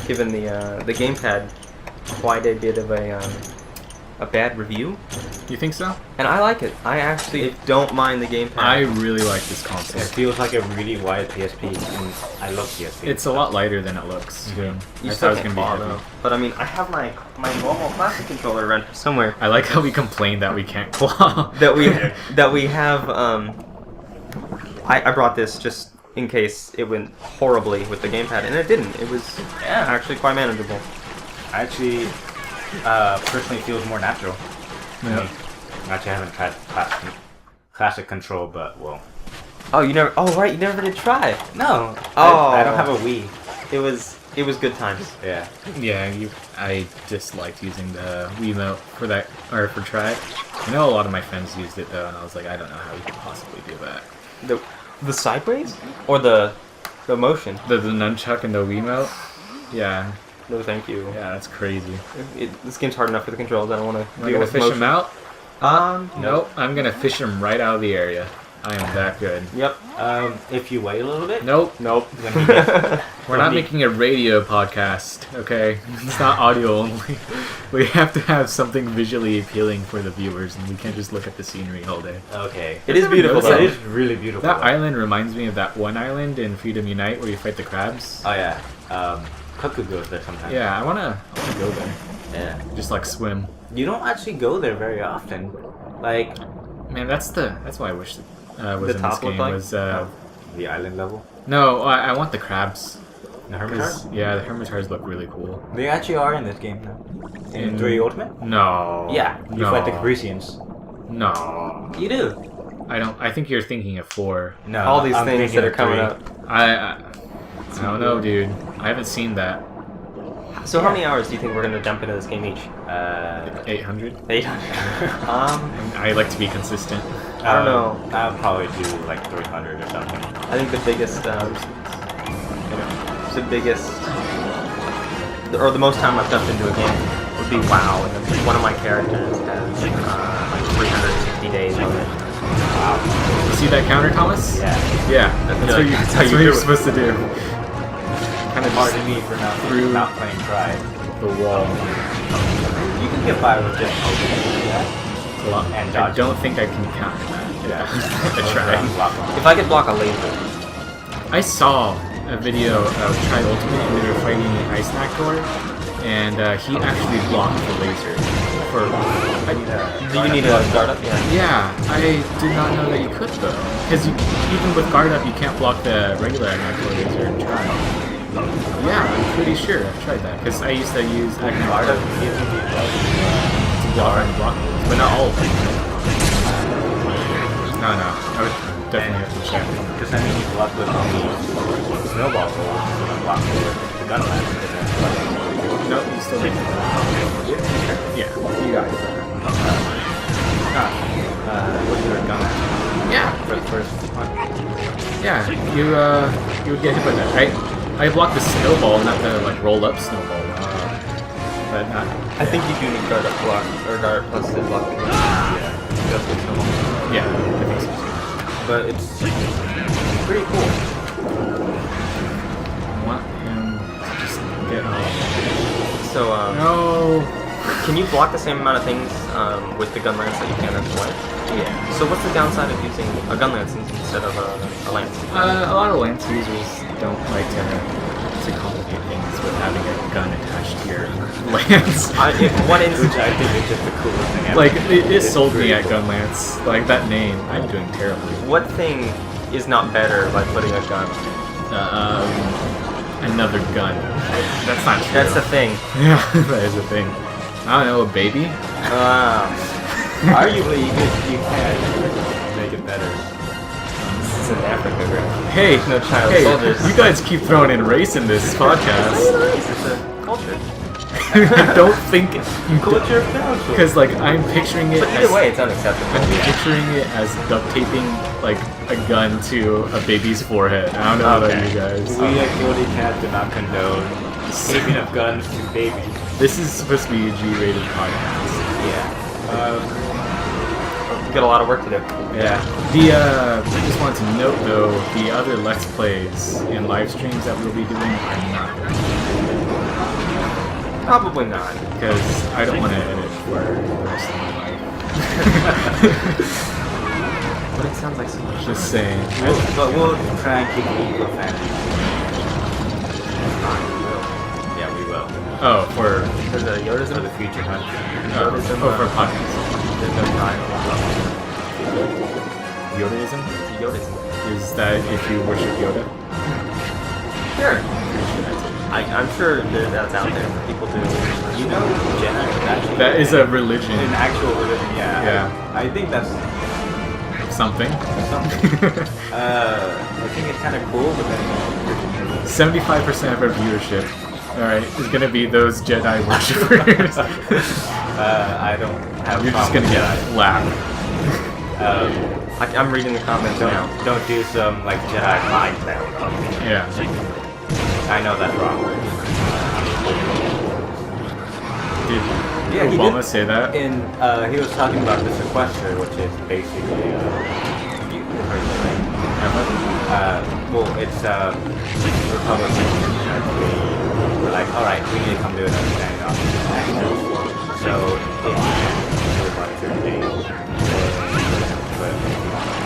given the gamepad, quite a bit of a bad review, You think so? and I like it. I actually don't mind the gamepad. I really like this console. It feels like a really wide PSP, and I love PSP. It's a lot lighter than it looks. Too. You I still thought it was can't gonna be claw, heavy. though. But I mean, I have my normal classic controller around here somewhere. I like how we complained that we can't claw. That we have. I brought this just in case it went horribly with the gamepad, and it didn't. It was actually quite manageable. Actually, personally feels more natural. to Yeah. me. Actually, I haven't tried classic control, but well. Oh, you never? Oh, right, you never did try. No. Oh. I don't have a Wii. It was good times. Yeah. Yeah, I disliked using the Wiimote for that, or for Try. I know a lot of my friends used it though, and I was like, I don't know how you could possibly do that. The sideways or the motion? The nunchuck and the Wiimote? Yeah, No, thank you. yeah, that's crazy. This game's hard enough for the controls. I don't want to Am I deal gonna with fish motion. him out? No. Nope, I'm gonna fish him right out of the area. I am that good. Yep. If you wait a little bit. Nope. Nope. We're not making a radio podcast, okay? It's not audio only. We have to have something visually appealing for the viewers, and we can't just look at the scenery all day. Okay. It is beautiful noticed though. It is really beautiful. That island reminds me of that one island in Freedom Unite where you fight the crabs. Oh yeah. Cuckoo goes there sometimes. Yeah, I wanna go there. Yeah. Just like swim. You don't actually go there very often. Like, Man, that's why I wish was The in this top looked game like? was the island level. no, I want the crabs. The hermit 'Cause, heart? yeah, the hermitaurs look really cool. They actually are in this game now. In In- 3 Ultimate? No. Yeah, you no, fight the Capricians. No. You do. I don't. I think you're thinking of 4. No, All these I'm things thinking that are of coming 3. up. I don't know, dude. I haven't seen that. So how many hours do you think we're gonna jump into this game each? 800. 800. I like to be consistent. I don't know. I'll probably do like 300 or something. I think the biggest, or the most time I've jumped into a game would be WoW, and then one of my characters has like 360 days on it. Wow. You see that counter, Thomas? Yeah. Yeah. That's what you you're do it. supposed to do. Kind of Pardon me for not playing Pride. the wall. You can get by with just opening that. A lot. And I dodging. don't think I can counter that. Yeah. I tried. If I could block a laser, I saw a video of Tri Ultimate and they were fighting Ice Nactor, and he actually blocked the laser. do you need a start up? Yeah. Yeah, I did not know that you could though. Because even with guard up, you can't block the regular Nactor laser in Tri. Yeah, I'm pretty sure I've tried that because I used to use Guard up Nactor gives you the ability to block those, but not all of them. No, I would definitely have to check. because I mean you block with only snowball rolls, you don't block with the gun blast. No, you still need Yeah, you got it. What's your gun at? Yeah, For the first one? yeah, you would get hit by that. I blocked the snowball, not the like roll up snowball. But not. I think you do need guard up block, or guard up plus the block. Yeah. Just with snowball. Yeah, I think so. But it's pretty cool. I want him to just get off. So, No. can you block the same amount of things with the gun lance that you can with the blade? Yeah. So what's the downside of using a gun lance instead of a lance? A lot of lance users don't like to complicate things with having a gun attached to your lance. What Which instance? I think is just the coolest thing ever. Like it It's sold me pretty at cool. gun lance. Like that name, I'm doing terribly. What thing is not better by putting a gun? Another gun. That's not true. That's the thing. Yeah, that is a thing. I don't know, a baby? Arguably, you can make it better. This is in Africa, right? Hey, No child hey, soldiers. you guys keep throwing in race in this podcast. It's a culture. I don't think Culture of council. because like I'm picturing it. But as, either way, it's unacceptable. I'm picturing it as duct taping like a gun to a baby's forehead. I don't know about you guys. We at Guildie Cast do not condone taping of guns to babies. This is supposed to be a G-rated podcast. Yeah. We got a lot of work to do. Yeah. I just wanted to note though, the other Let's Plays and live streams that we'll be doing are not going Probably not. because I don't want to edit for the rest of my life. But it sounds like so much. Just saying. But we'll try and keep it eco-friendly. Yeah, we will. Oh, for For the Yoda's For the future hunt. for podcast. There's no time. Yodaism Yoda's. is that if you worship Yoda? Sure. I'm sure that's out there. People do. You know, Jedi is actually That is a religion. an actual religion. Yeah. Yeah. I think that's Something. something. I think it's kind of cool, but then 75% of our viewership, alright, is gonna be those Jedi worshippers. I don't have. You're a just problem gonna get with flack. I'm reading the comments now. Don't do some like Jedi mind now. Yeah. I know that's wrong. Did Yeah, he Obama did. say that? And he was talking about the sequester, which is basically you heard the thing. Well, it's Republicans actually were like, all right, we need to come to an understanding on these actions. So if you can do it by 30 days, but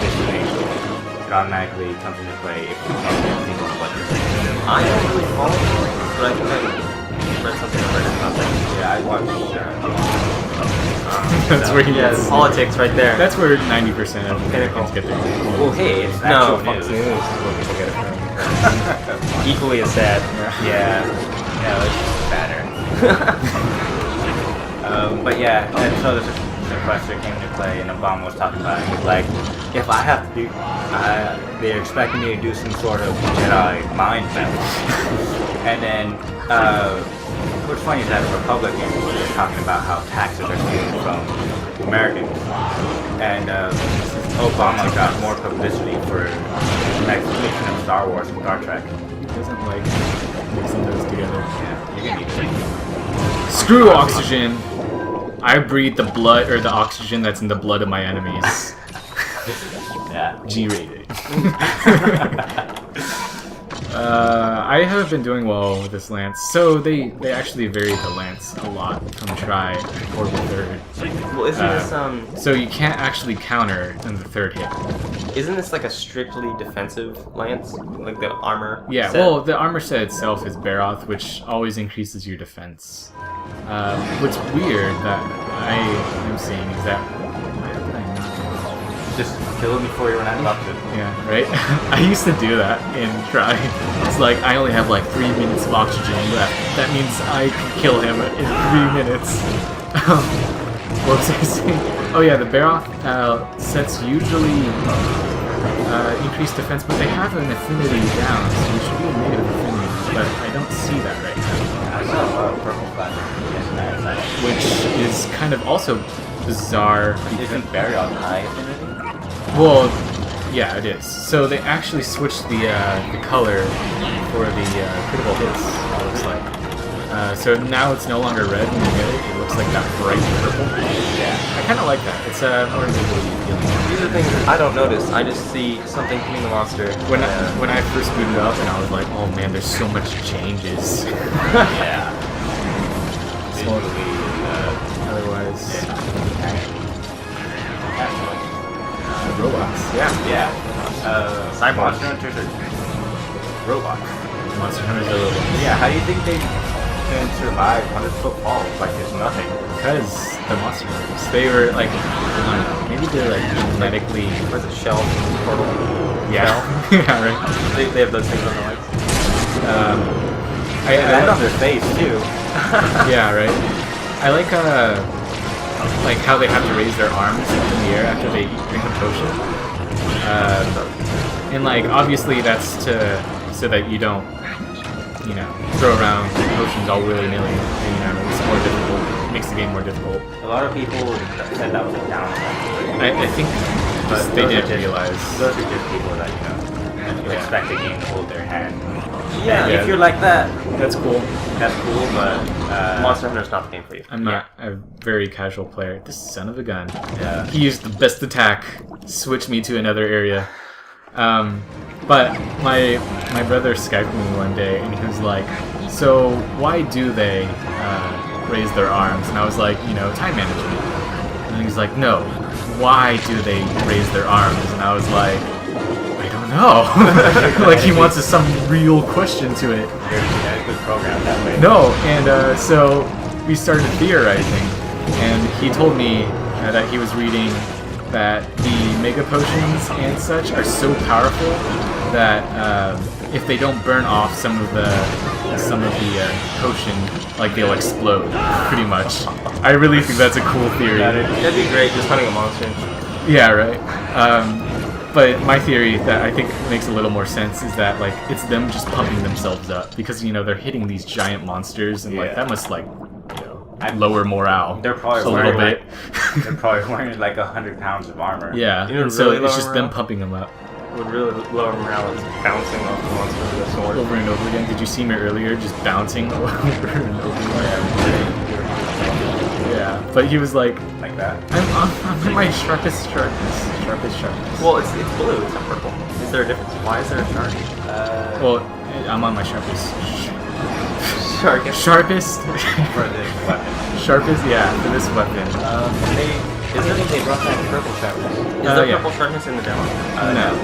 this thing it automatically comes into play if you can't get things on budget. I don't really follow, but I think read something on Reddit about that. Yeah, I watched. That's where he gets. Politics right there. That's where 90% of Americans get their news. Well, hey, it's No, actual Fox news. News is where people get it from. Equally as sad. Yeah, no, it's better. But yeah, and so the sequester came into play, and Obama was talking about it. He's like, if I have to do, they're expecting me to do some sort of Jedi mind meld. And then, what's funny is that the Republicans were just talking about how taxes are stealing from Americans, and Obama got more publicity for the next edition of Star Wars and Star Trek. He doesn't like mixing those together. Yeah, you're gonna need to. Screw oxygen. I breathe the blood or the oxygen that's in the blood of my enemies. Yeah. G-rated. I haven't been doing well with this lance. So they actually varied the lance a lot from try to portable third. Well, isn't this So you can't actually counter in the third hit. Isn't this like a strictly defensive lance, like the armor? Yeah. set? Well, the armor set itself is Baroth, which always increases your defense. What's weird that I am seeing is that why did I not? Just kill him before you run out of options. Yeah, right? I used to do that in try. It's like, I only have like 3 minutes of oxygen left. That means I can kill him in 3 minutes. What was I saying? Oh yeah, the Baroth sets usually increase defense, but they have an affinity down, so it should be a negative affinity, but I don't see that right now. I saw purple flash. Yes, Which is kind of also bizarre. Isn't Baroth high affinity? Well, yeah, it is. So they actually switched the color for the critical hits, it looks like. So now it's no longer red when you get it. It looks like that bright purple. Yeah. I kind of like that. It's more visually appealing. These are things that I don't notice. I just see something hitting the monster. When I first booted up and I was like, oh man, there's so much changes. Yeah. Visually, Otherwise, robots. Yeah. Cyborgs. Monster Hunters are robots. Monster Hunters are robots. Yeah, how do you think they can survive 100-foot falls like there's nothing? Because the Monster Hunters, they were like, I don't know, maybe they're like genetically. Where's the shell? Portal? Yeah. Yeah, right. They have those things on the legs. They land on their face too. Yeah, right. I like how they have to raise their arms in the air after they drink a potion. And like obviously that's so that you don't, throw around potions all willy-nilly. It's more difficult. It makes the game more difficult. A lot of people said that was a downside. I think But they those are didn't realize. Those are just people that expect the game to hold their hand. Yeah. And if you're like that, That's cool. that's cool. But Monster Hunter's not the game for you. I'm not a very casual player. This son of a gun. Yeah. He used the best attack, switched me to another area. But my brother Skyped me one day and he was like, so why do they raise their arms? And I was like, time management. And he's like, no, why do they raise their arms? And I was like, I don't know. Like he wants some real question to it. Yeah, good program that way. No, and so we started theorizing, and he told me that he was reading that the Mega Potions and such are so powerful that if they don't burn off some of the potion, like they'll explode, pretty much. I really think that's a cool theory. That'd be great, just hunting a monster. Yeah, right. But my theory that I think makes a little more sense is that like it's them just pumping themselves up because they're hitting these giant monsters and like that must lower morale. They're probably a little wearing, bit. They're probably wearing like 100 pounds of armor. Yeah, You know and what so really it's lower just them morale? pumping them up Would really lower morale is bouncing off the monster with a sword. over and over again. Did you see me earlier just bouncing over and over again? Yeah, but he was like, Like that. I'm at my sharpest sharpness. Well, it's blue, it's not purple. Is there a difference? Why is there a shark? Well, I'm on my sharpest. Shark. Sharpest? For this weapon. Sharpest? Yeah, for this weapon. I think they brought that purple sharpness. Is there yeah. purple sharpness in the demo? No.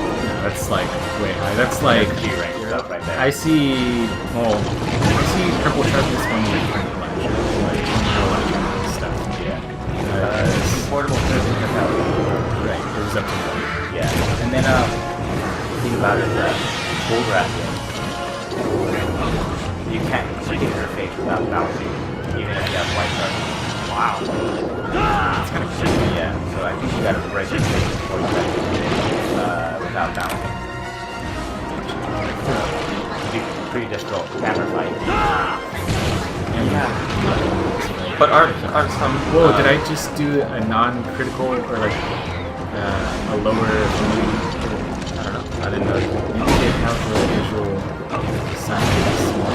that's like way high. That's like G rank stuff right there. I see triple sharpness when you turn ledge, like stuff. Yeah. It's Portable prison right. It was up to 1. Yeah. And then the thing about it is that bull wrestling, you can't hit her face without bouncing, even if you have white card. Wow. It's kind of crazy. Yeah. So I think you gotta break your face before you can without bouncing. It'd be pretty difficult camera fight. Yeah. But aren't some? Whoa! Did I just do a non-critical or like a lower? I don't know. I didn't know. You can account for the visual sign of small.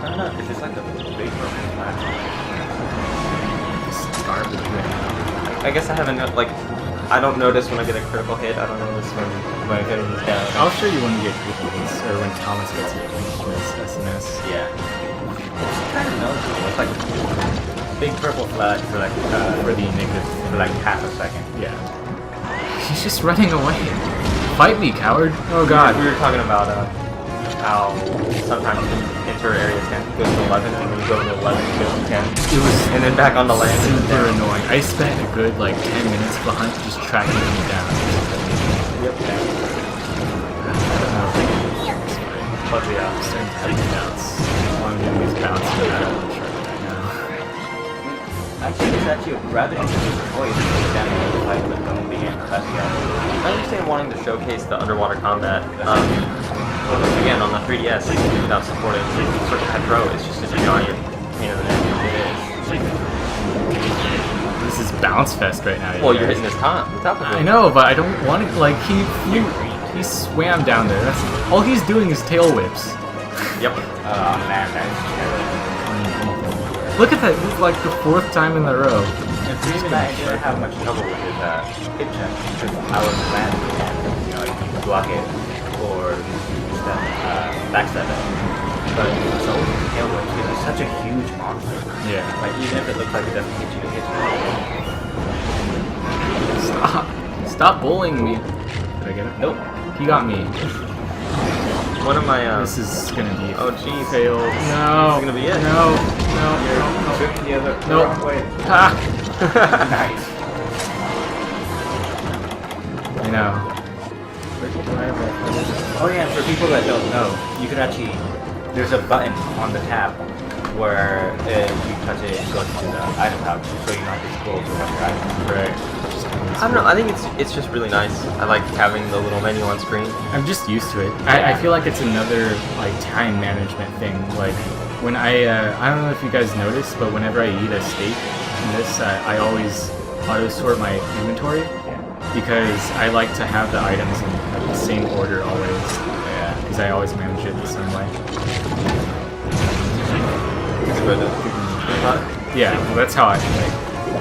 I don't know. It's just like a big purple flash. Just garbage right now. I guess I haven't like. I don't notice when I get a critical hit. I don't notice when I get these down. I'll show you when you get critical hits or when Thomas gets it in this SNS. Yeah. It's kind of noticeable. It's like big purple flash for like For the negative. for like half a second. Yeah. He's just running away. Fight me, coward! Oh god. We were talking about how sometimes you enter area 10, go to 11, and when you go to 11, you go to 10. It was And then back on the land. super annoying. I spent a good like 10 minutes behind just tracking him down. Yep. But yeah, I'm starting to have the bounce. I'm doing these bounces for that right now. I think it's actually rather interesting choice to put down the fight with Guildie and Cast. I understand wanting to showcase the underwater combat. Again, on the 3DS, without supporting Circle Head Pro, it's just a giant pain in the neck. This is bounce fest right now. Well, you're hitting this top of it. I know, but I don't want to. Like he swam down there. That's all he's doing is tail whips. Yep. Oh man, Look at that! This is like the 4th time in a row. and for even I didn't have much trouble with his hip check because I was landing and you know you can block it or backstab it. But so tail whip, he's such a huge monster. Yeah. Like even if it looks like it doesn't hit you, it hits you. Stop bullying me. Did I get it? Nope. He got me. One of my This is gonna be oh jeez. fail. No. This is gonna be it. No. Tripping the other No. wrong way. Ah. Nice. I know. Oh yeah, for people that don't know, you can actually, there's a button on the tab where you touch it and goes to the item pouch, so you don't have to scroll through your items. Right. I don't know. I think it's just really nice. I like having the little menu on screen. I'm just used to it. I feel like it's another like time management thing. Like when I don't know if you guys noticed, but whenever I eat a steak in this, I always auto sort my inventory because I like to have the items in the same order always. Yeah. Because I always manage it the same way. Yeah, well, that's how I like.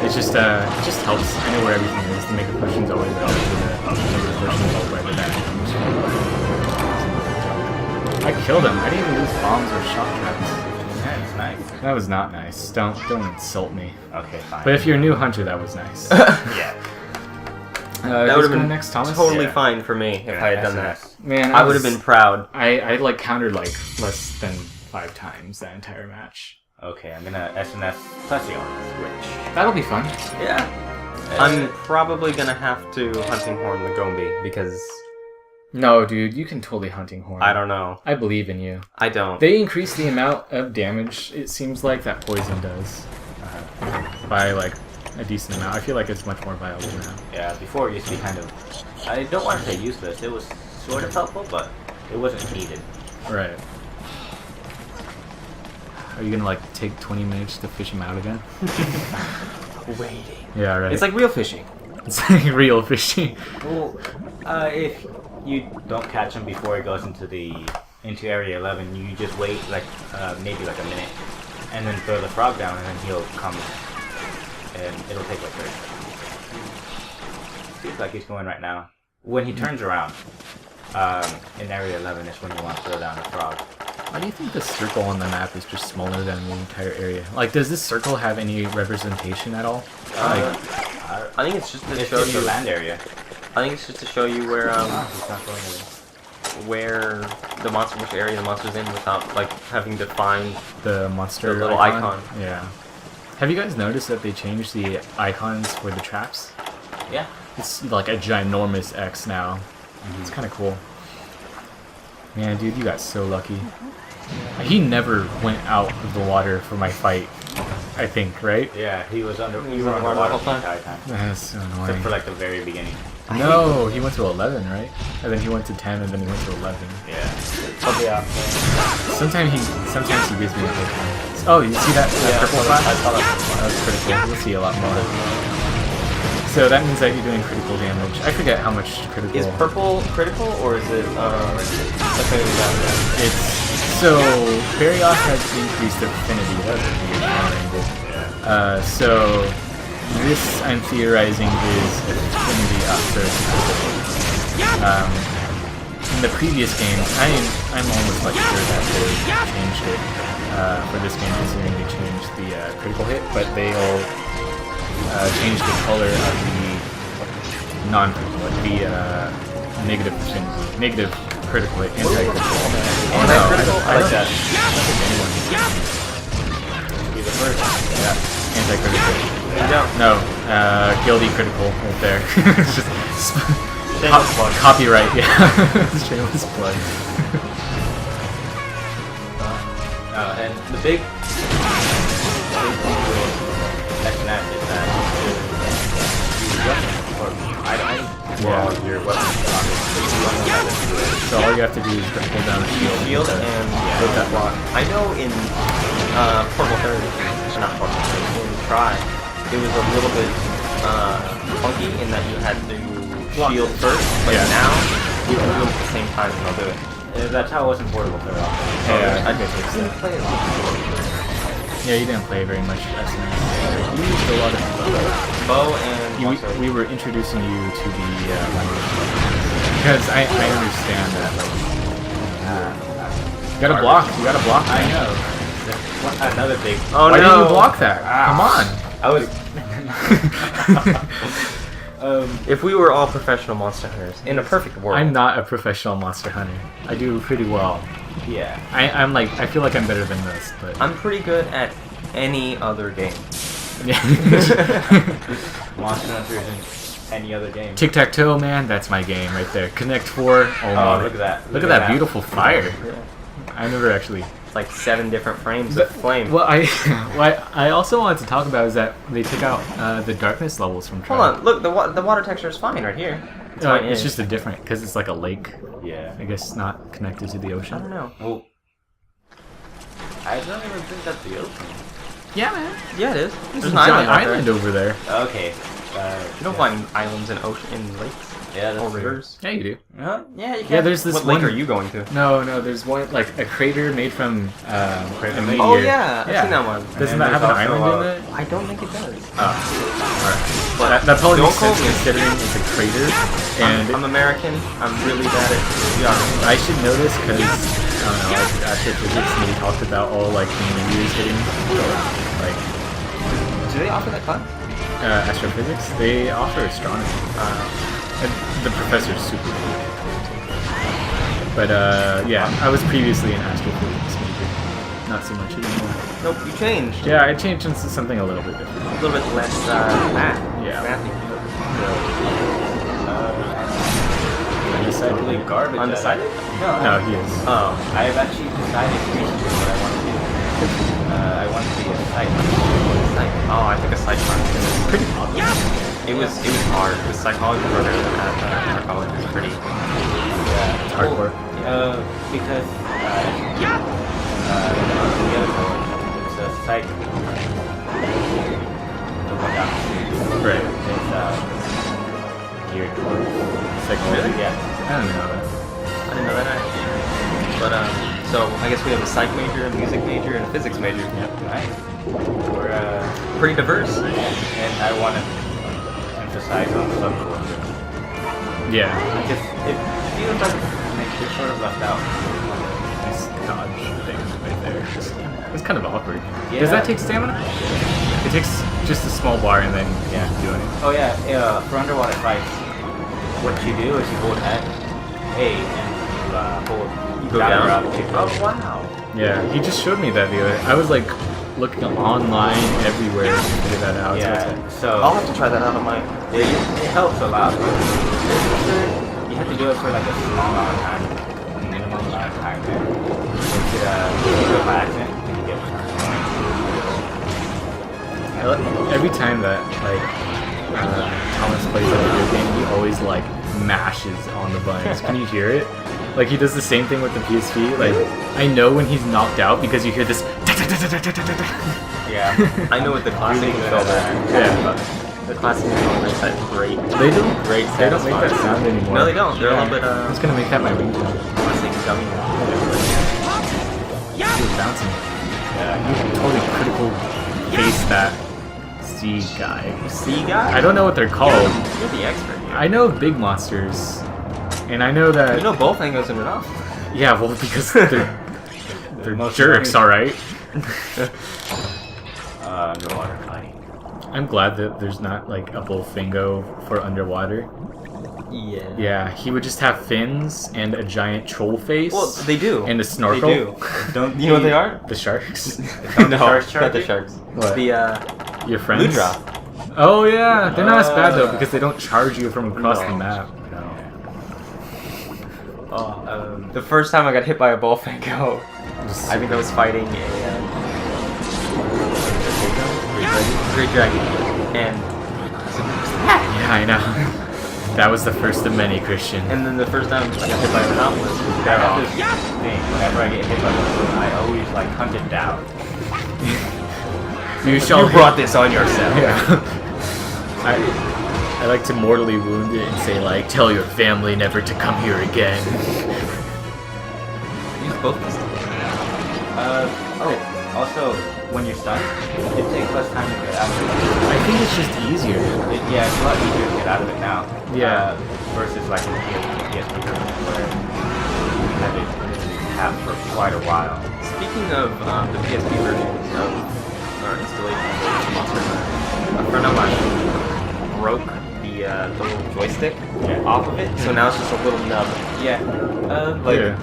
It just helps. I know where everything is. The mega potion's always out. The mega potion's always right there. I killed him. I didn't even use bombs or shock traps. That's nice. That was not nice. Don't insult me. Okay, fine. But if you're a new hunter, that was nice. Yeah. That would have been next, Thomas. totally Yeah. fine for me if I had done that. Man, I would have been proud. I like countered like less than 5 times that entire match. Okay, I'm gonna SNS Plessy on Switch. That'll be fun. Yeah. I'm probably gonna have to hunting horn the Gombi because No, dude, you can totally hunting horn. I don't know. I believe in you. I don't. They increase the amount of damage, it seems like, that poison does. By, like, a decent amount. I feel like it's much more viable now. Yeah, before it used to be kind of, I don't want to say useless, it was sort of helpful, but it wasn't needed. Right. Are you gonna, like, take 20 minutes to fish him out again? Waiting. Yeah, right. It's like real fishing. It's like real fishing. Well, if you don't catch him before he goes into Area 11, you just wait like maybe like a minute, and then throw the frog down, and then he'll come, and it'll take like 30 seconds. Seems like he's going right now. When he turns around, in Area 11 is when you want to throw down the frog. Why do you think the circle on the map is just smaller than the entire area? Like, does this circle have any representation at all? I think it's just to It's show just you the land area. I think it's just to show you where He's not going to. where the monster, which area the monster's in, without like having to find The monster the little icon. Yeah. Have you guys noticed that they changed the icons for the traps? Yeah. It's like a ginormous X now. It's kind of cool. Man, dude, you got so lucky. He never went out of the water for my fight, I think, right? Yeah, he was under. He You was were underwater underwater the whole the entire time. That's so Except annoying. for like the very beginning. No, he went to 11, right? And then he went to 10, and then he went to 11. Yeah. But yeah. Sometimes he gives me a good time. Oh, you see that purple flash? I saw that. That was critical. We'll see a lot more. So that means that you're doing critical damage. I forget how much critical. Is purple critical or is it affinity damage? It's so Barioth has increased affinity. That was a weird angle. So this I'm theorizing is affinity after. In the previous games, I'm almost like sure that they changed it for this game, considering they changed the critical hit, but they all changed the color of the non-critical, the negative affinity, negative critical hit, anti-critical. Oh no, I like that. Be the first. Yeah, anti-critical. No. No, Guildie critical right there. It's just Shameless plug. copyright, yeah. Shameless plug. And the big thing with SNF is that you weapon, or well, your weapon So all you have to do is hold down the shield. Shield and Hit that block. I know in Portable Third, not Portable Third, in Try, it was a little bit funky in that you had to shield first, but Yeah. now you can do it at the same time and they'll do it. That's how it was in Portable Third. Yeah, I didn't play it. Yeah, you didn't play very much SNF. You used a lot of Bow and we were introducing you to the language. Because I understand that, you gotta block. You gotta block. I know. Another big. Oh Why no! didn't you block that? Come on. I was. If we were all professional monster hunters in a perfect world, I'm not a professional monster hunter. I do pretty well. Yeah. I'm like, I feel like I'm better than this, but I'm pretty good at any other game. Monster Hunter isn't any other game. Tic-tac-toe, man, that's my game right there. Connect 4. Oh, Oh, look at that. Look at that beautiful fire. I never actually. It's like 7 different frames of flame. What I also wanted to talk about is that they took out the darkness levels from Try. Hold on, look, the water texture is fine right here. It's just a different, because it's like a lake. Yeah. I guess not connected to the I don't ocean. know. Well, I don't even think that's the ocean. Yeah, man. Yeah, it is. There's There's a an giant island, island over there. Okay. You don't find islands in ocean in lakes Yeah, that's or true. rivers. Yeah, you do. Yeah, you can. Yeah, there's this What one. lake are you going to? No, there's one like a crater made from a meteor. Oh yeah, I've seen that one. Doesn't And that have an there's also, island in it? I don't think it does. Alright. But That probably don't makes sense quote me. considering it's a crater. And I'm American. I'm really bad at geography. I should know this because, I don't know, like astrophysics and we talked about all like the meteors hitting. Like, Do they offer that class? astrophysics, they offer astronomy. And the professor's super cool. But yeah, I was previously an astrophysics major. Not so much anymore. Nope, you changed. Yeah, I changed into something a little bit different. A little bit less math. Yeah. Mathy. Totally garbage. Undecided? No, he is. Oh. I've actually decided recently what I want to do. I want to be a psych. Oh, I took a psych class. Pretty popular. It was hard. The psychology program at our college is pretty. It's hardcore. Because the other college, it's a psych. The one down the street. Right. It's geared towards Psychology? Yeah. I don't know that. I didn't know that either. But so I guess we have a psych major, a music major, and a physics major. Yep. Nice. We're Pretty diverse. and I want to emphasize on subculture. Yeah. Because it feels like you're sort of left out. This dodge thing right there. It's kind of awkward. Yeah. Does that take stamina? It takes just a small bar and then Yeah. you keep doing it. Oh yeah, for underwater fights, what you do is you hold A and you hold You go down? up to Oh, wow. Yeah, he just showed me that the other. I was like looking online everywhere to figure that out. Yeah, so I'll have to try that out on my... it helps a lot. You have to do it for like a small amount of time, a minimum amount of time. Then it's relax it and you get Every time that like Thomas plays a video game, he always like mashes on the buttons. Can you hear it? Like he does the same thing with the PSP. Like I know when he's knocked out because you hear this. Yeah, I know what the classic controller. Yeah. The classic controller is great. They don't make that sound anymore. No, they don't. They're a little bit I'm just gonna make that my ringtone. classic dummy. He was bouncing. Yeah, you totally critical face that C guy. See, guy? I don't know what they're called. You're the expert here. I know big monsters, and I know that. You know both angles are enough. Yeah, well, because they're jerks, all right. underwater fighting. I'm glad that there's not like a Bullfingo for underwater. Yeah. Yeah, he would just have fins and a giant troll face. Well, they do. And a snorkel. They do. Don't You know what they are? The sharks. Don't No, the sharks not the charge you? sharks. What? The Your friends. Ludra. Oh yeah, they're not as bad though because they don't charge you from across No. the map. Oh, the first time I got hit by a Bullfingo, I think I was fighting a Great Dragon, and Yeah, I know. That was the first of many, Christian. and then the first time I got hit by a Nautilus was I that have this thing, whenever I get hit by one, I always like hunt it down. You shall You brought this on yourself. Yeah. I like to mortally wound it and say like, tell your family never to come here again. Use both pistols. Also, when you're stunned, it takes less time to get out of it. I think it's just easier. Yeah, it's a lot easier to get out of it now. Yeah. Versus like in the PSP version where you had it have for quite a while. Speaking of the PSP versions of our installation of Monster Hunter, a friend of mine broke the little joystick off of it, so now it's just a little nub. Yeah. Yeah.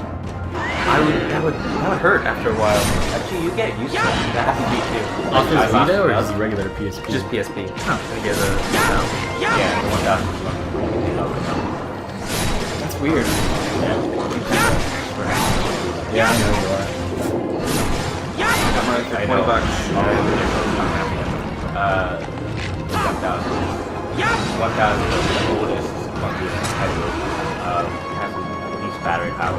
That would hurt after a while. Actually, you get used to it. That happened to me too. Off his I lost Vita or it. his regular PSP? Just PSP. Oh. Gonna get the sound. Yeah, the 1000 one. That's weird. Yeah, I know you are. Got mine for I 20 know. bucks. 1,000 is the oldest monkey has use battery power.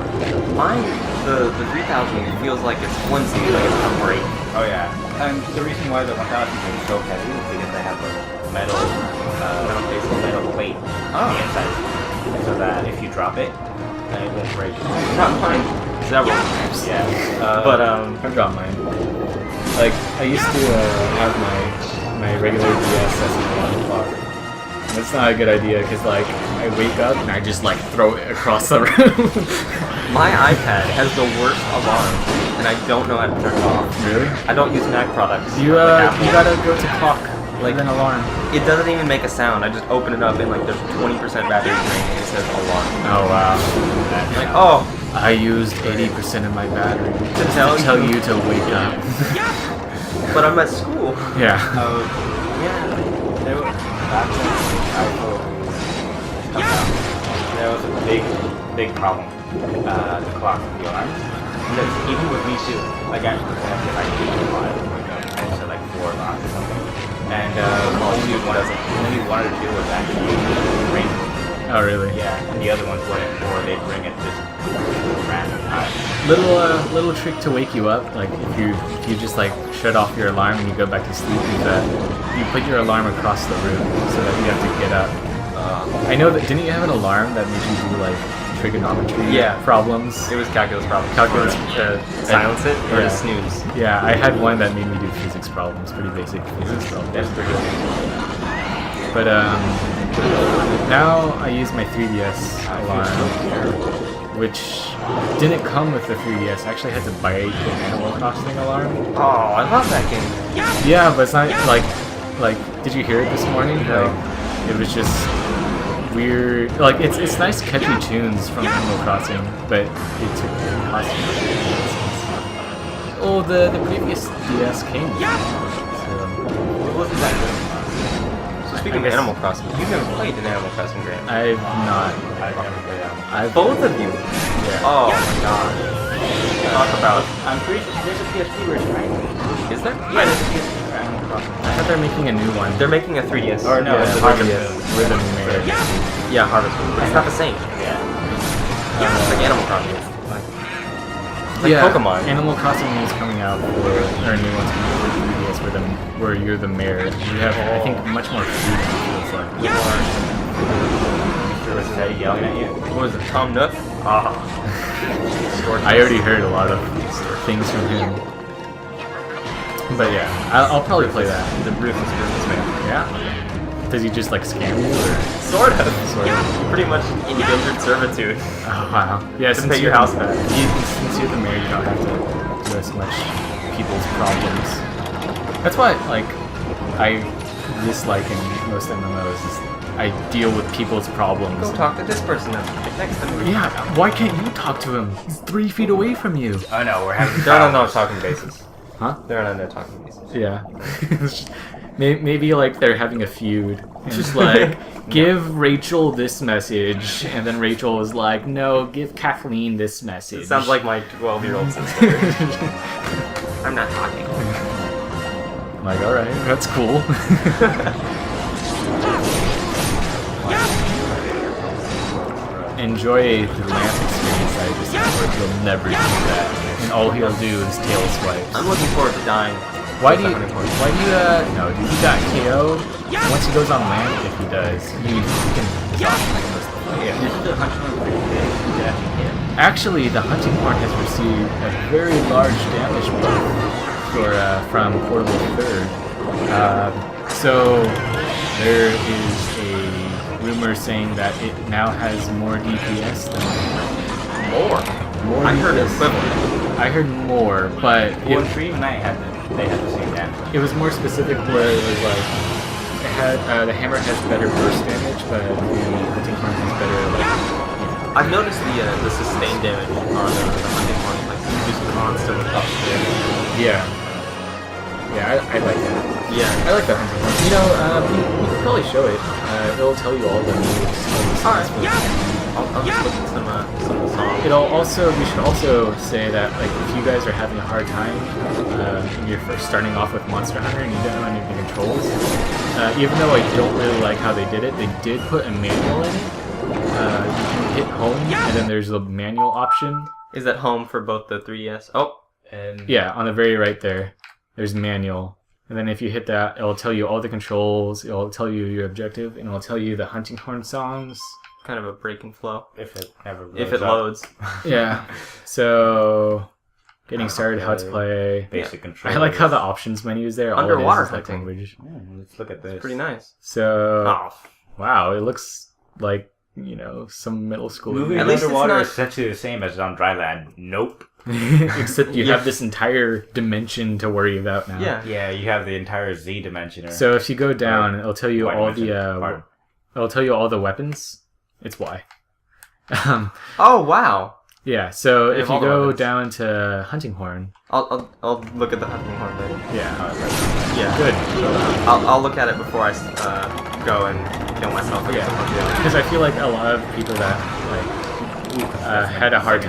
Mine, the 3000 feels like it's flimsy, like it's gonna break. Oh yeah, and the reason why the 1000 is so heavy is because they have a metal plate on the inside, and so that if you drop it, then it won't break. Not mine. Several times. Yeah, But I've got mine. Like, I used to have my regular DS as an alarm clock. That's not a good idea because, like, I wake up and I just, like, throw it across the room. my iPad has the worst alarm, and I don't know how to turn it off. Really? I don't use Mac products. You like Apple. gotta go to clock, Like an alarm. It doesn't even make a sound. I just open it up and like there's 20% battery drain and it says alarm. Oh, wow. Like, oh, I used 80% of my battery to tell you to wake up. but I'm at school. Yeah. there was back when iPhone come out, there was a big problem. The clock, the alarms. Because even with me too, like I connected like 5, and so like 4 alarms or something. And only one or two was actually ring. Oh, really? Yeah, and the other ones wouldn't, or they'd ring at just random time. Little trick to wake you up, like if you just like shut off your alarm and you go back to sleep, is that you put your alarm across the room so that you have to get up. I know that, didn't you have an alarm that made you do like trigonometry problems? It was calculus problems. Calculus, silence it or yeah. to snooze. Yeah, I had one that made me do physics problems, pretty basic physics problems. That's pretty good. But now I use my 3DS alarm, which didn't come with the 3DS. I actually had to buy the Animal Crossing alarm. Oh, I love that game. Yeah, but it's not like did you hear it this morning? No. Like, it was just weird. Like it's nice catchy tunes from Animal Crossing, but it cost me. Oh, the previous DS came. Yeah. What was that? So speaking of Animal Crossing, you've never played an Animal Crossing game. I've not. I've never played that. Both of you. Yeah. Oh my god. Talk about. I'm pretty sure there's a PSP version, right? Is there? Yeah, there's a PSP for Animal Crossing. I thought they're making a new one. They're making a 3DS. Or no, Yeah, it's a Harvest Harvest Moon. Moon. Rhythm Maker. Yeah, Harvest Moon. It's not the same. Yeah. It's like Animal Crossing. It's like Pokemon. Animal Crossing is coming out for, or a new one's coming out for 3DS where you're the mayor. You have, I think, much more freedom. It's like, There was that yelling at you. What was it? Tom Nook? Ah. I already heard a lot of things from him. But yeah, I'll probably play that. The ruthless businessman. Yeah? Does he just like scam you or? Sort of. Sort of. Pretty much indentured servitude. Oh wow. Yeah, To pay your house back. Since you're the mayor, you don't have to do as much people's problems. That's why, like, I dislike in most MMOs is I deal with people's problems. Go talk to this person that's next to me. Yeah, why can't you talk to him? He's 3 feet away from you. Oh no, we're having They're on a no problems. talking basis. Huh? They're on a no talking basis. Yeah. Maybe like they're having a feud. And just like, give Rachel this message, and then Rachel is like, no, give Kathleen this message. It sounds like my 12-year-old sister. I'm not talking. I'm like, alright, that's cool. Enjoy the lance experience I just scored. You'll never do that. And all he'll do is tail swipes. I'm looking forward to dying. Why do you, no, dude, he got KO. Once he goes on land, if he does, you can exhaust him most of the time. Yeah, isn't the hunting one pretty big? Yeah. Actually, the hunting horn has received a very large damage buff from Portable Third. So there is a rumor saying that it now has more DPS than More. I heard DPS. equivalent. I heard more, but Well, Dream Knight they had the same damage. it was more specific where it was like it had the hammer has better burst damage, but the hunting horn has better like. I've noticed the sustained damage on the hunting horn, like just constant upstairs. Yeah. Yeah, I like that. Yeah. I like that hunting horn. You know, we could probably show it. It'll tell you all the moves. Alright, I'll just look at some of the songs. We should also say that like if you guys are having a hard time, and you're first starting off with Monster Hunter and you don't know any of the controls, even though I don't really like how they did it, they did put a manual in it. You can hit home, and then there's a manual option. Is that home for both the 3DS? Oh, And Yeah, on the very right there, there's manual. And then if you hit that, it'll tell you all the controls, it'll tell you your objective, and it'll tell you the hunting horn songs. kind of a break and flow. if it never If it up. loads. Yeah. So, getting started, how to play. Basic control. I like how the options menu is there. All Underwater it is like hunting. language. Let's look at this. It's pretty nice. So, Oh. wow, it looks like, you know, some middle school. Moving At least it's underwater not- is essentially the same as on dry land. Nope. Except you Yeah. have this entire dimension to worry about now. Yeah. Yeah, you have the entire Z dimension. So if you go down, it'll tell you Y all dimension, the pardon. it'll tell you all the weapons. It's Y. Oh, wow. Yeah. So They if have you all the go weapons. down to hunting horn, I'll look at the hunting horn later. yeah, Yeah. good. I'll look at it before I go and kill myself. Yeah. Because I feel like a lot of people that like had a hard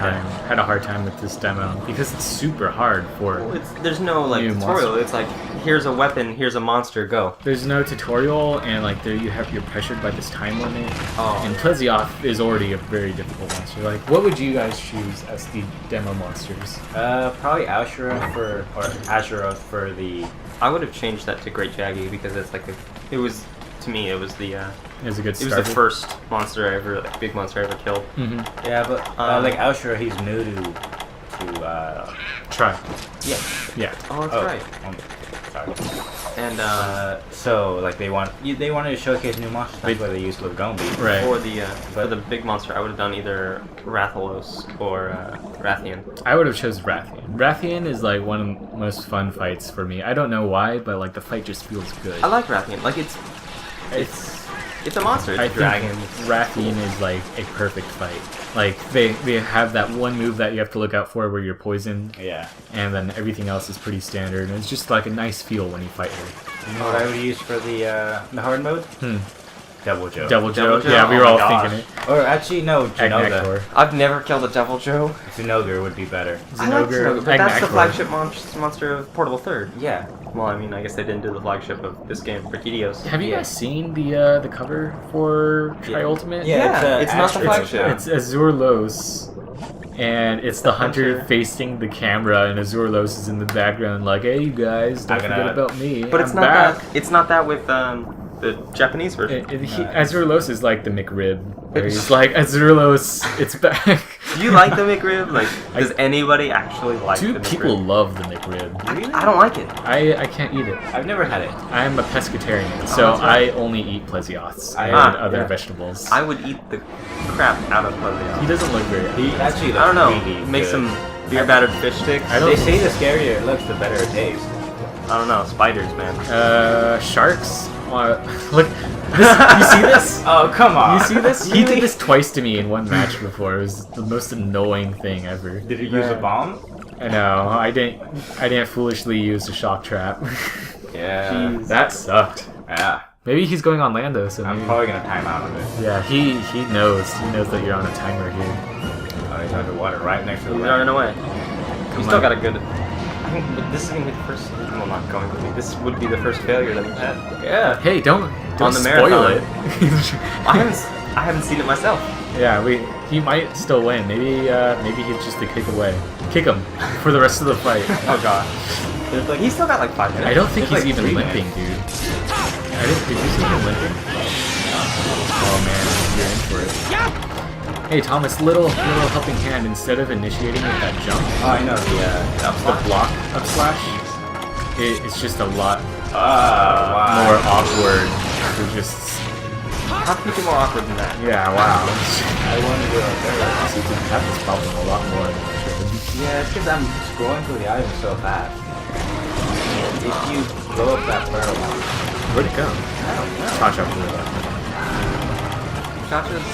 time with this demo because it's super hard for. Well, there's no like New tutorial. monster. It's like here's a weapon, here's a monster, go. There's no tutorial, and like there you're pressured by this time limit. Oh. And Plesioth is already a very difficult monster. Like, what would you guys choose as the demo monsters? Probably Azeroth for the. I would have changed that to Great Jaggy because it's like it was to me it was the Is a good it was start. the first monster I ever big monster I ever killed. Mm-hmm. Yeah, but like Azeroth, he's new to Try. yeah. Yeah. Oh, that's right. Sorry. And So like they wanted to showcase new monsters. That's why they used Lugombi. Right. for the big monster, I would have done either Rathalos or Rathian. I would have chose Rathian. Rathian is like one of the most fun fights for me. I don't know why, but like the fight just feels good. I like Rathian. Like it's It's a monster. It's I a dragon. think Rathian is like a perfect fight. Like they have that one move that you have to look out for where you're poisoned. Yeah. And then everything else is pretty standard. And it's just like a nice feel when you fight her. You know what I would use for the hard mode? Devil Joe. Devil Joe. Joe? Yeah, we Oh were my all gosh. thinking it. Or actually, no, Jinoga. Agnaktor. I've never killed a Devil Joe. Jinoga would be better. I like Zinogre, but that's the Agnaktor. flagship monster of Portable Third. Yeah. Well, I mean, I guess they didn't do the flagship of this game for Kidios. Have you guys seen the cover for Tri-Ultimate? Yeah, it's not the flagship. It's Azur Los, and it's the hunter facing the camera, and Azur Los is in the background, like, "Hey, you guys, don't forget about me. But it's I'm not back." that. It's not that with the Japanese version. Azur Los is like the McRib, where he's like, "Azur Los, it's back." Do you like the McRib? Like, does anybody actually like the Two McRib? people love the McRib. I don't like it. I can't eat it. I've never had it. I'm a pescatarian, so that's right. I only eat plesiots and Ah, other yeah. vegetables. I would eat the crap out of He Pleasant. doesn't look very. He actually looks I don't know. really Make good. some beer battered fish sticks. I don't- They say the scarier it looks, the better it tastes. I don't know. Spiders, man. Sharks. Look, you see this? Oh, come on. You see this? He did this twice to me in one match before. It was the most annoying thing ever. Did he use a bomb? I know. I didn't foolishly use a shock trap. Yeah. That sucked. Yeah. Maybe he's going on Lando, so I'm maybe. probably gonna time out of it. Yeah, he knows. He knows that you're on a timer here. Oh, he's underwater right next to the He's line. running away. Come He's still on. got a good. I think this is gonna be the first. Well, not going to be. This would be the first failure that we've had. Yeah. Hey, don't On the spoil marathon. it. I haven't seen it myself. Yeah, he might still win. Maybe he's just a kick away. Kick him for the rest of the fight. Oh god. There's like he's still got like 5 minutes. I don't think It's he's like even 3 limping, dude. Did you see him limping? Oh man, you're in for it. Hey Thomas, little helping hand instead of initiating with that jump, Oh, I know the block up slash. It's just a lot wow. more awkward to just. How can you be more awkward than that? Yeah, wow. I want to do it there. I seem to have this problem a lot more than I should. Yeah, it's because I'm scrolling through the items so fast. If you blow up that barrel, Where'd it go? I don't know. Cha-cha blew it up. Chacha's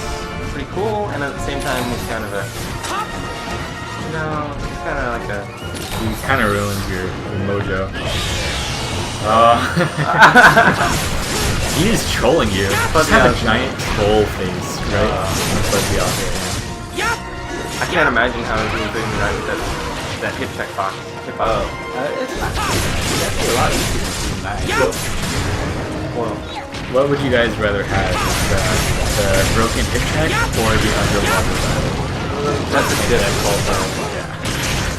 pretty cool, and at the same time he's kind of a. You know, he's kind of like a. He kind of ruins your mojo. He is trolling you. Just have a giant troll face, right? Fuzzy out there. I can't imagine how he's doing that hip check box. It's not. It's actually a lot easier to do. Well, What would you guys rather have? The broken hip check or the underwater battle? that's a difficult though.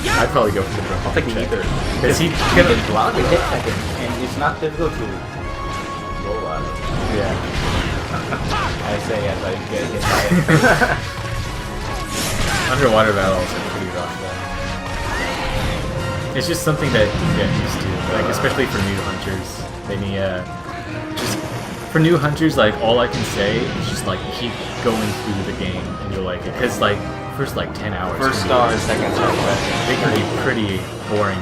Yeah. I'd probably go for the broken I'll take hip check. neither. Is he You gonna can block it, hit check it, and it's not difficult to roll out of it. Yeah. I say as I get hit by it. Underwater battles are pretty rough though. It's just something that you get used to, like especially for new hunters. They need just for new hunters, like all I can say is just like keep going through the game and you'll like it. Cause like first like 10 hours. First can star, be- second star. They can be pretty boring.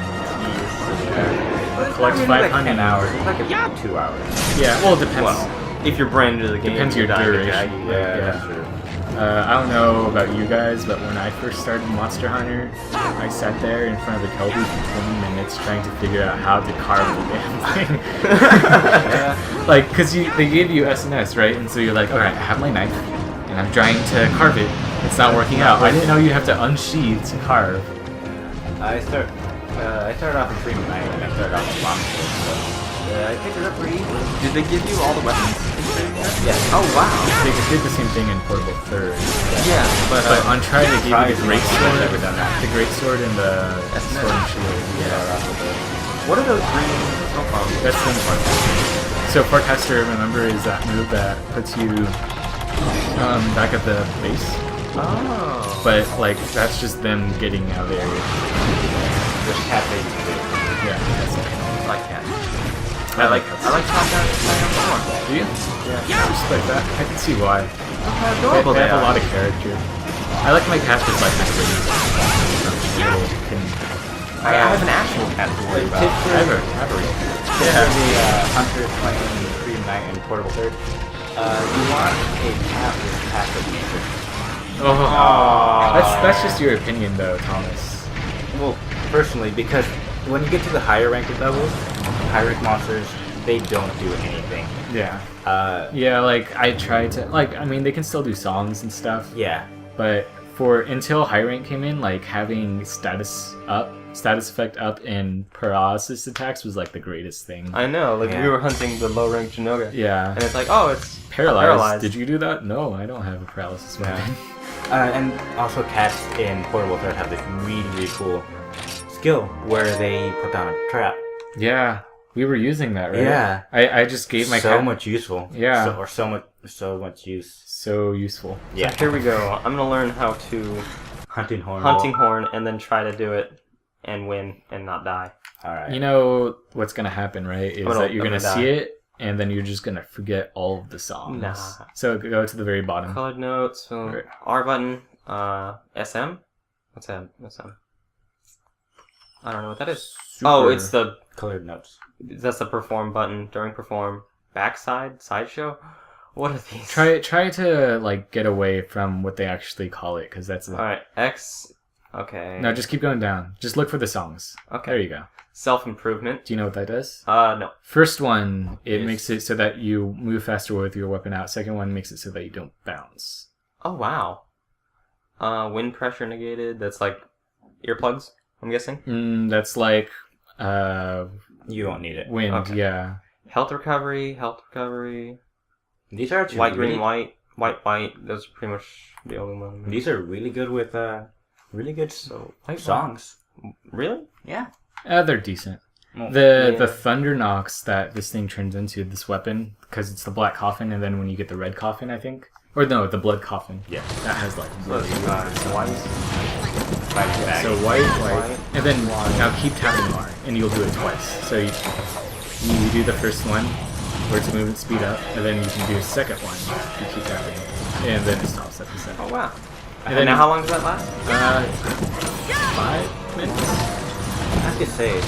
Collect 500 10 hours. It's like 2 hours. Yeah, well it depends. Well, if you're brand new to the game, Depends your you're dying to duration. drag you. Yeah, that's true. I don't know about you guys, but when I first started Monster Hunter, I sat there in front of the Kelby for 20 minutes trying to figure out how to carve the damn thing. Yeah. Like, because they gave you SNS, right? And so you're like, alright, I have my knife, and I'm trying to carve it. It's not working out. I didn't know you have to unsheath to carve. I started off in Freedom Night and I started off with Bomb Sword, so I picked it up pretty easily. Did they give you all the weapons? Yeah. Oh wow. They did the same thing in Portable Third. Yeah, but But on Try, they gave you the Great Sword, I've never done that. the Great Sword and the SNS. Sword and Shield. Start off with what are those green? No problem. That's the Forecaster. So Forecaster, remember, is that move that puts you back at the base. Oh. But like that's just them getting out of the area. the cat baby too. Yeah, that's it. I like cats. I like cats. I like top guys. Do you? Yeah, I respect that. I can see why. How They adorable they have a are. lot of character. I like my cat just like this. I have an actual cat to worry about. I have a real cat. Yeah. The Hunter playing Freedom Night and Portable Third. You want a cat with passive nature. That's just your opinion, though, Thomas. Well, personally, because when you get to the higher ranked levels, high rank monsters, they don't do anything. Yeah. Yeah, like I try to I mean they can still do songs and stuff. Yeah. But until high rank came in, like having status effect up and paralysis attacks was like the greatest thing. I know, like we were hunting the low rank Jinoga. Yeah. And it's like, oh, it's paralyzed. Did you do that? No, I don't have a paralysis weapon. And also cats in Portable Third have this really, really cool skill where they put down a trap. Yeah. We were using that, right? Yeah. I just gave my cat... much useful. Yeah. So much use. So useful. Yeah. So here we go. I'm gonna learn how to Hunting horn and then try to do it and win and not die. Alright. You know what's gonna happen, right? Is that you're gonna see it and then you're just gonna forget all of the songs. Nah. So go to the very bottom. Colored notes, so R button, SM? What's that? SM. I don't know what that is. Oh, it's the colored notes. That's the perform button during perform. Backside? Sideshow? What are these? Try to like get away from what they actually call it, because that's Alright, X. Okay. No, just keep going down. Just look for the songs. Okay. There you go. Self-improvement. Do you know what that does? No. First one, it makes it so that you move faster with your weapon out. Second one makes it so that you don't bounce. Oh, wow. Wind pressure negated. That's like earplugs, I'm guessing? That's like... you don't need it. Wind, Okay. yeah. Health recovery. These are actually white, green, white. Those are pretty much the only ones. These are really good with really good songs. Really? Yeah. They're decent. Well, The thunder knocks that this thing turns into, this weapon, because it's the black coffin, and then when you get the red coffin, I think, or no, the blood coffin. Yeah. That has like So so white, and then now keep tapping R, and you'll do it twice. So you do the first one, where it's movement speed up, and then you can do a second one. You keep tapping, and then it stops at the second. Oh wow! And then now how long does that last? 5 minutes. I have to say,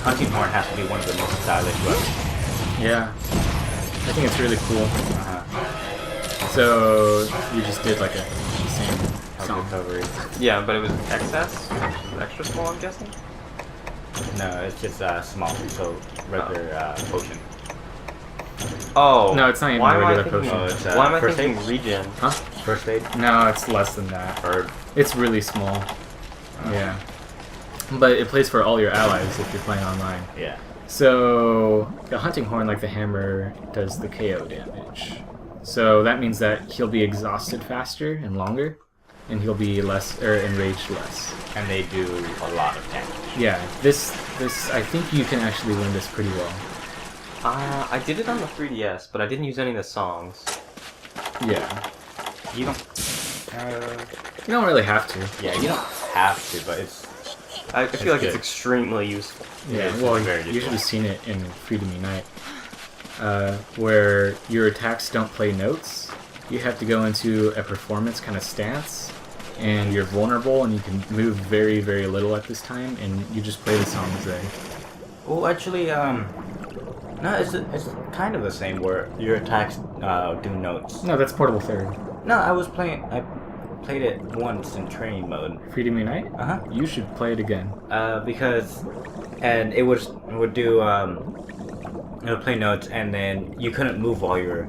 Hunting Horn has to be one of the most stylish weapons. Yeah, I think it's really cool. So you just did like a same song. Recovery. Yeah, but it was excess, extra small, I'm guessing. No, it's just small, so regular potion. Oh. No, it's not even why regular am I thinking, potion. it's, why am I first thinking aid? regen? Huh? First aid? No, it's less than that. Or It's really small. Yeah. But it plays for all your allies if you're playing online. yeah. So the hunting horn, like the hammer, does the KO damage. So that means that he'll be exhausted faster and longer, and he'll be enraged less. And they do a lot of damage. Yeah, this I think you can actually win this pretty well. I did it on the 3DS, but I didn't use any of the songs. Yeah. You don't. You don't really have to. Yeah, you don't have to, but it's. I feel like good. it's extremely useful. Yeah, it's well, very you should useful. have seen it in Freedom Unite, where your attacks don't play notes. You have to go into a performance kind of stance, and you're vulnerable, and you can move very, very little at this time, and you just play the songs there. Well, actually, no, it's kind of the same where your attacks do notes. No, that's Portable Third. No, I played it once in training mode. Freedom Unite? Uh-huh. You should play it again. And it would do, it would play notes, and then you couldn't move while you're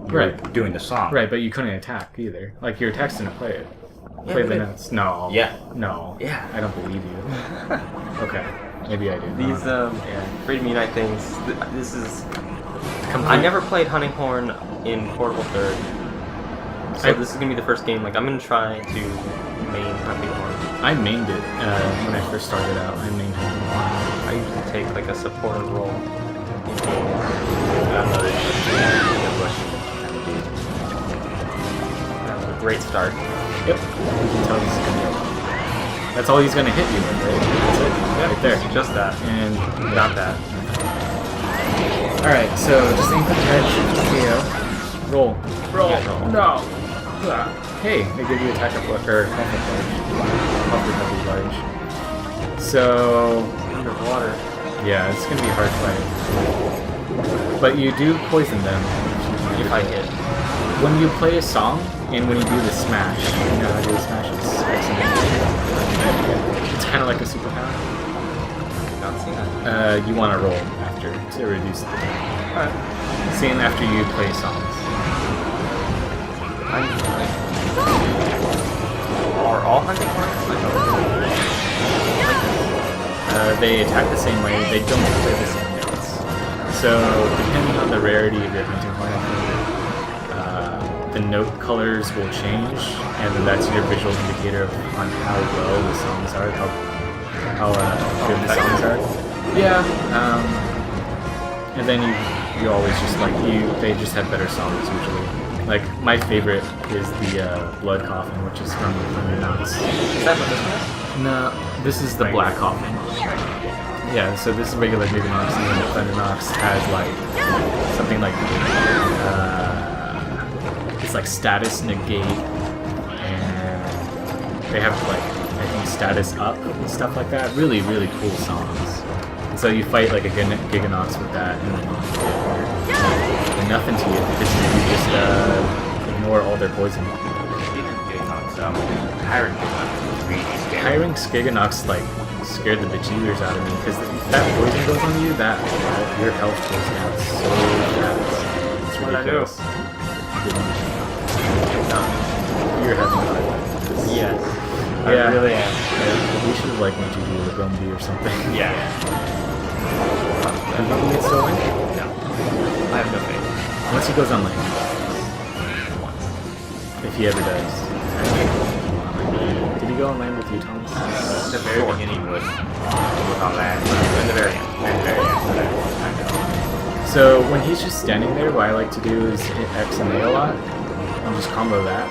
Right. doing the song. Right, but you couldn't attack either. Like, your attacks didn't play it. Yeah, Play but the it- notes. No. Yeah. No. Yeah. I don't believe you. Okay. Maybe I do. These Freedom Unite things. This is. Complete- I never played Hunting Horn in Portable Third, so this is gonna be the first game. Like I'm gonna try to main Hunting Horn. I mained it when I first started out. I mained Hunting Horn. I usually take like a supporter role. That was a great start. Yep. You can tell this is gonna go. That's all he's gonna hit you with, right? That's it. Right there. Just that. And Not that. Alright, so just aim for the head, shoot the KO. Roll. Roll. Yeah, roll. No. Hey, they give you attack up or health up large. So Underwater. yeah, it's gonna be a hard fight. But you do poison them If I hit. When you play a song and when you do the smash, you know how to do the smash? It's kind of like a superpower. Not seen that. You want to roll after to reduce the time. Alright. Same after you play songs. Are all hunting ones? They attack the same way, they don't play the same notes. So, depending on the rarity of your hunting horn, the note colors will change, and then that's your visual indicator on how well the songs are, how good the songs are. Yeah, and then you always just they just have better songs usually. Like, my favorite is the Blood Coffin, which is from Thunderknots. Is that what this is? No, this is the Black Coffin. Yeah, so this is regular Giganox, and then the Thunderknots has something like it's like status negate, and they have I think status up and stuff like that. Really, really cool songs. And so you fight a Giganox with that, and they're nothing to you because you just ignore all their poison. Hiring Giganox scared the bejeebers out of me because if that poison goes on you, your health goes down so fast. It's ridiculous. You're having fun. Yes. Yeah. I really am. Yeah. We should have made you do a Gumby or something. Yeah. Do you think he gets stolen? No. I have no faith. Once he goes on lane. If he ever does. Did he go on lane with you, Thomas? The very beginning was on land, in the very end. So when he's just standing there, what I like to do is hit X and A a lot. I'll just combo that.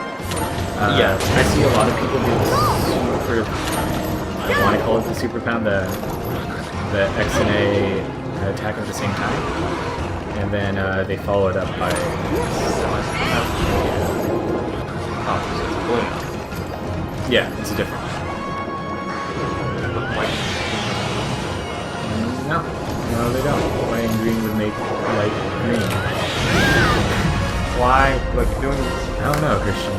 Yeah. I see a lot of people do the super, I want to call it the super pound, the X and A attack at the same time. And then they follow it up by... Yeah, it's a different one. No, they don't. White and green would make light green. Why? What are you doing this? I don't know, Christian.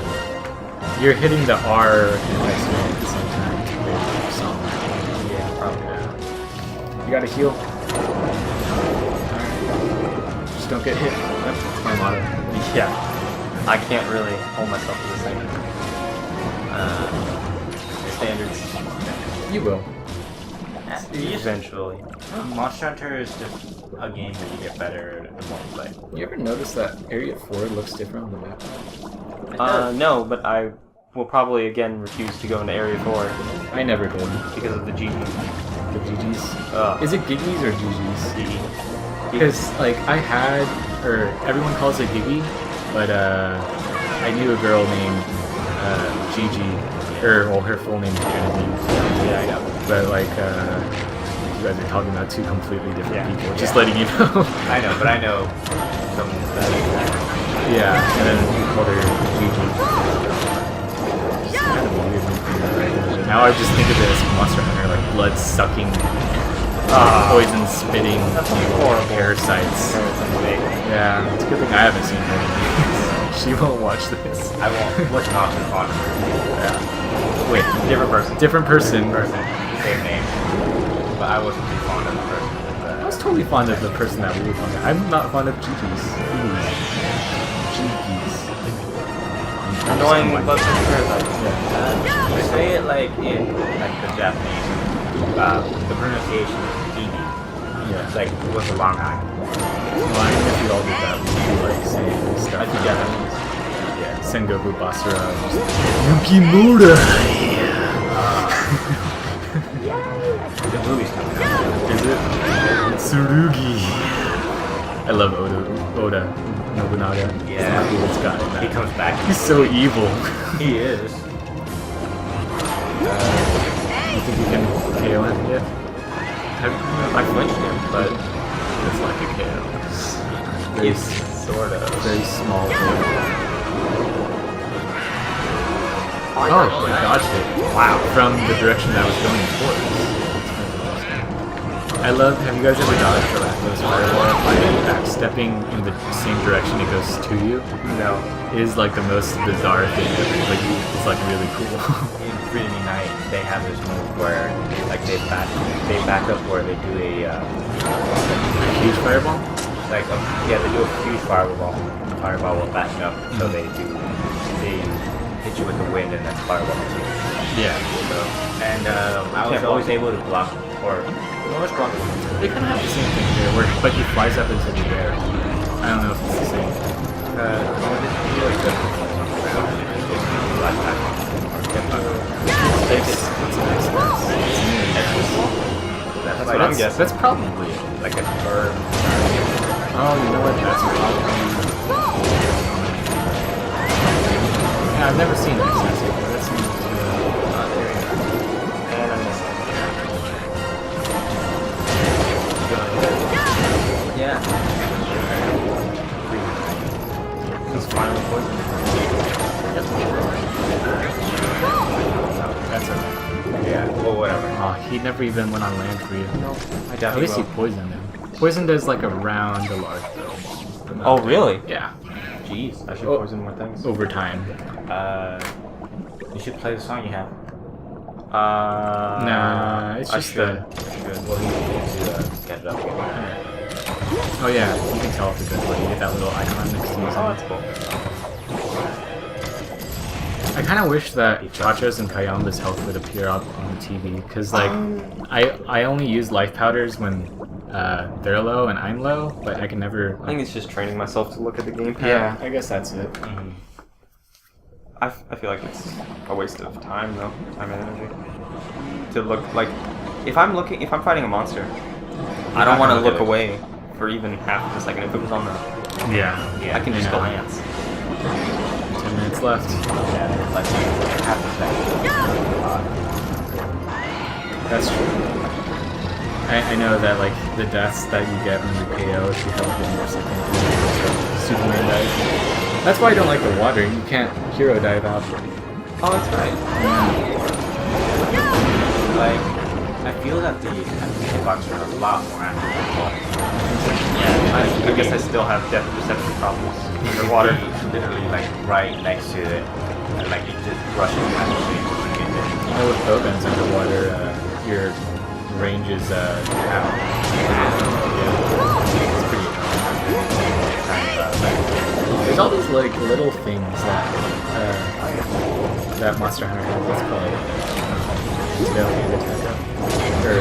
You're hitting the R and X at the same time to play the song. Yeah, probably. You gotta heal. Alright. Just don't get hit. That's my motto. Yeah. I can't really hold myself to the same standards. You will. Eventually. Monster Hunter is just a game that you get better the more you play. You ever notice that Area 4 looks different on the map? No, but I will probably again refuse to go into Area 4 I never did. because of the GG. The GGs. Is it Giggies or GGs? GG. Because, I had, or everyone calls it Giggy, but I knew a girl named Gigi, her full name is Genevieve. Yeah, I know. But, you guys are talking about two completely different people, just Yeah. letting you know. I know, but I know someone that Yeah, and then we called her Gigi. Just kind of a weird thing. Now I just think of it as Monster Hunter, blood-sucking, poison spitting horrible parasites. Yeah, it's a good thing I haven't seen her. She won't watch this. I won't. What's not too fond of her? Yeah. Wait, different person. Different person. Same name. But I wasn't too fond of the person. I was totally fond of the person that we were fond of. I'm not fond of Gigi's. Gigi's. Annoying bugs and parasites. Yeah. They say it in the Japanese. The pronunciation is Gigi. Yeah. It's with a long eye. Well, I mean, if we all did that, we would saying stuff. I think Japanese. Yeah, Sengoku Basara. Yukimura! The movie's coming out. Is it? Tsurugi. I love Oda Nobunaga. Yeah. He's the coolest guy in that. He comes back. He's so evil. He is. You think you can KO him yet? I flinched him, but It's like a KO. he's sort of. Very small KO. Oh, I dodged it. Wow. From the direction that I was going towards. I love. Have you guys ever dodged a Rakdos fireball by backstepping in the same direction it goes to you? No. It is like the most bizarre thing ever. Like it's like really cool. In Freedom Night, they have this move where like they back up where they do a Huge fireball. they do a huge fireball while backing up. So they hit you with the wind and then fireball too. Yeah. So, and I was always able to block or almost block. They kind of have the same thing here, where but he flies up into the air. I don't know if it's the same. That's what I'm guessing. That's probably it. Like a bird. Oh, you know what? That's probably. Yeah, I've never seen this before. That seems And I'm missing. Yeah. It's finally poison. That's okay. Yeah, well, whatever. Oh, he never even went on land for you. No, I At definitely least he will. poisoned him. Poison does like around a large though. Oh, really? Yeah. Jeez, I should Oh. poison more things. Over time. You should play the song you have. Nah, it's I just should. the. Well, he needs to get it up again. Oh yeah, you can tell if it's good when you get that little icon next to you. Oh, that's cool. I kind of wish that Chacha's and Kayamba's health would appear up on the TV, because like I only use life powders when they're low and I'm low, but I can never. I think it's just training myself to look at the gamepad. Yeah, I guess that's it. I feel like it's a waste of time though, time and energy. To look like, if I'm fighting a monster, I don't want to look away for even half of a second. If it was on the, Yeah, I can just glance. 10 minutes left. Yeah, there's like half a second. That's true. I know that like the deaths that you get when you KO if you have 1 more second. Superman dies. That's why I don't like the water. You can't hero dive out. Oh, that's right. Like, I feel that the hitboxes are a lot more accurate. Yeah, I guess I still have depth perception problems underwater. Literally, like right next to it, and like it just rushes past the screen. You know, with bowguns underwater, your range is half. Yeah, it's pretty. There's all these like little things that Monster Hunter has. Let's call it tail-hand attack. Or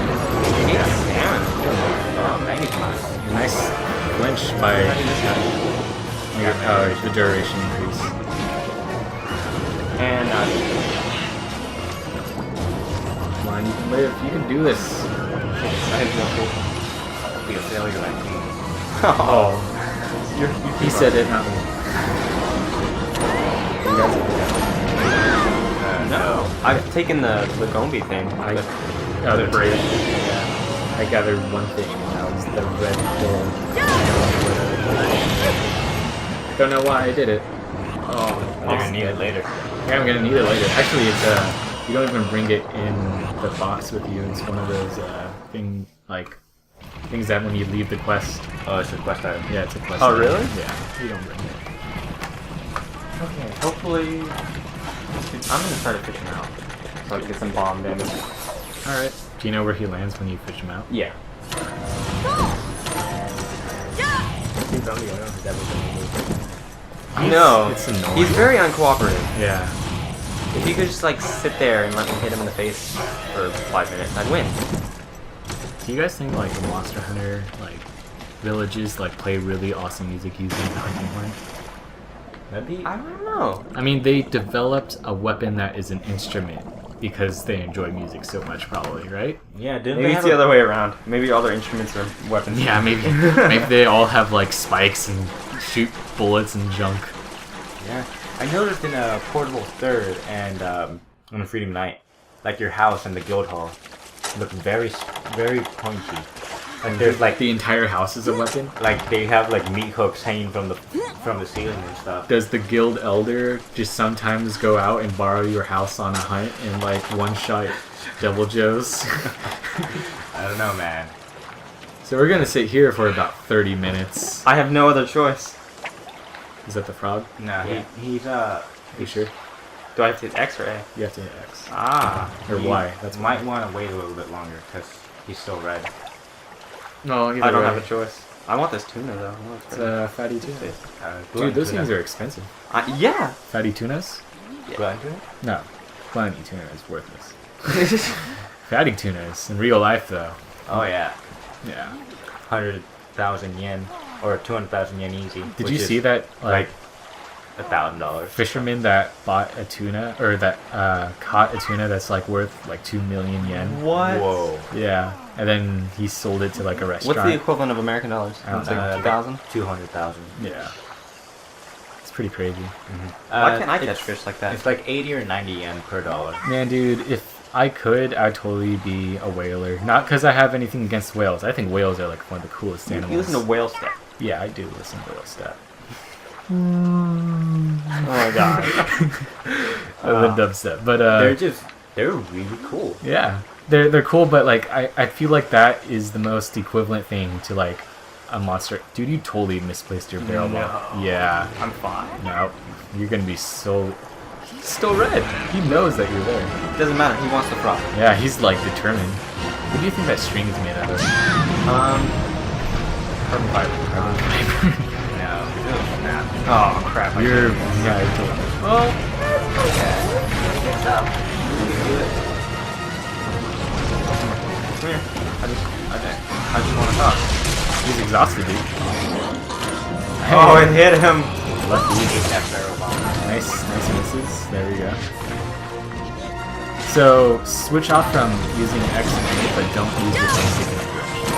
nice flinch by the duration increase. And Come on, you can live. You can do this. I have no clue. Be a failure like me. Oh, He said it, not me. You guys no. I've taken the Gombi thing. the braid. Yeah. I gathered one thing, and that was the red pill. Don't know why I did it. Oh, you're gonna need it later. Yeah, I'm gonna need it later. Actually, it's you don't even bring it in the box with you. It's one of those things that when you leave the quest. Oh, it's a quest item. Yeah, it's a quest. Oh, item. really? Yeah, you don't bring it. Okay, hopefully. I'm gonna try to fish him out so I can get some bomb damage. All right. Do you know where he lands when you fish him out? Yeah. No, It's annoying. he's very uncooperative. Yeah. If you could just like sit there and let me hit him in the face for 5 minutes, I'd win. Do you guys think like the Monster Hunter villages play really awesome music using the hunting horn? That'd be. I don't know. I mean, they developed a weapon that is an instrument because they enjoy music so much, probably, right? Yeah, didn't Maybe they it's have the other way around. Maybe all their instruments are weapons. Yeah, maybe. Maybe they all have spikes and shoot bullets and junk. Yeah, I noticed in a Portable Third and on a Freedom Night, like your house and the guild hall look very, very pointy. Like there's The entire house is a weapon. like they have meat hooks hanging from the ceiling and stuff. Does the guild elder just sometimes go out and borrow your house on a hunt and one shot Devil Joes? I don't know, man. So we're gonna sit here for about 30 minutes. I have no other choice. Is that the frog? No, Yeah. he's You sure? Do I have to hit X or A? You have to hit X. or Or Y. That's might want to wait a little bit longer because he's still red. No, I don't have a choice. I want this tuna though. It's fatty tuna. Glenn Dude, those tuna. things are expensive. Yeah. Fatty tunas? Glenn tuna? No. Plenty tuna is worthless. Fatty tunas in real life though. Oh yeah, Yeah. 100,000 yen or 200,000 yen easy. Did which you is see that like $1,000? fisherman that bought a tuna or that caught a tuna that's like worth like 2 million yen? What? Whoa. Yeah. And then he sold it to like a restaurant. What's the equivalent of American dollars? I don't It's like know. 2,000. 200,000. Yeah. It's pretty crazy. Why can't I catch fish like that? It's like 80 or 90 yen per dollar. Man, dude, if I could, I'd totally be a whaler. Not because I have anything against whales. I think whales are like one of the coolest animals. You listen to whale stuff. Yeah, I do listen to whale stuff. Oh my god. The dubstep. But they're really cool. yeah. They're cool, but like I feel like that is the most equivalent thing to like a monster. Dude, you totally misplaced your barrel ball. Yeah. I'm fine. No. You're gonna be so he's still red. He knows that you're there. Doesn't matter. He wants the frog. Yeah, he's like determined. What do you think that string is made out of? Carbon fiber. Carbon fiber. No, really snap. Oh crap. You're yeah, I told you. Well, come here. I just want to talk. He's exhausted, dude. Oh, it hit him. Lucky. That barrel bomb. Nice misses. There we go. So switch off from using X and A, but don't use your stick in the direction.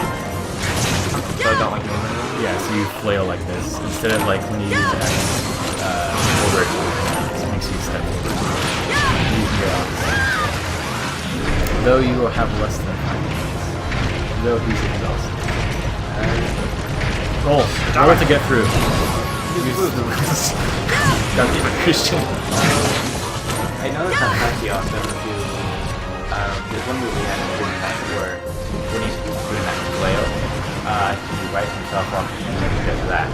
So I don't like moving. Yeah, so you flail like this instead of like when you use X forward. This makes you step forward. Use your opposite. Though you will have less than 5 minutes. Though he's exhausted. Roll to get through. Use the Got for Christian. I know that Takashi also do. There's one movie that I'm doing that where when he's doing that flail, he writes himself up and then he does that.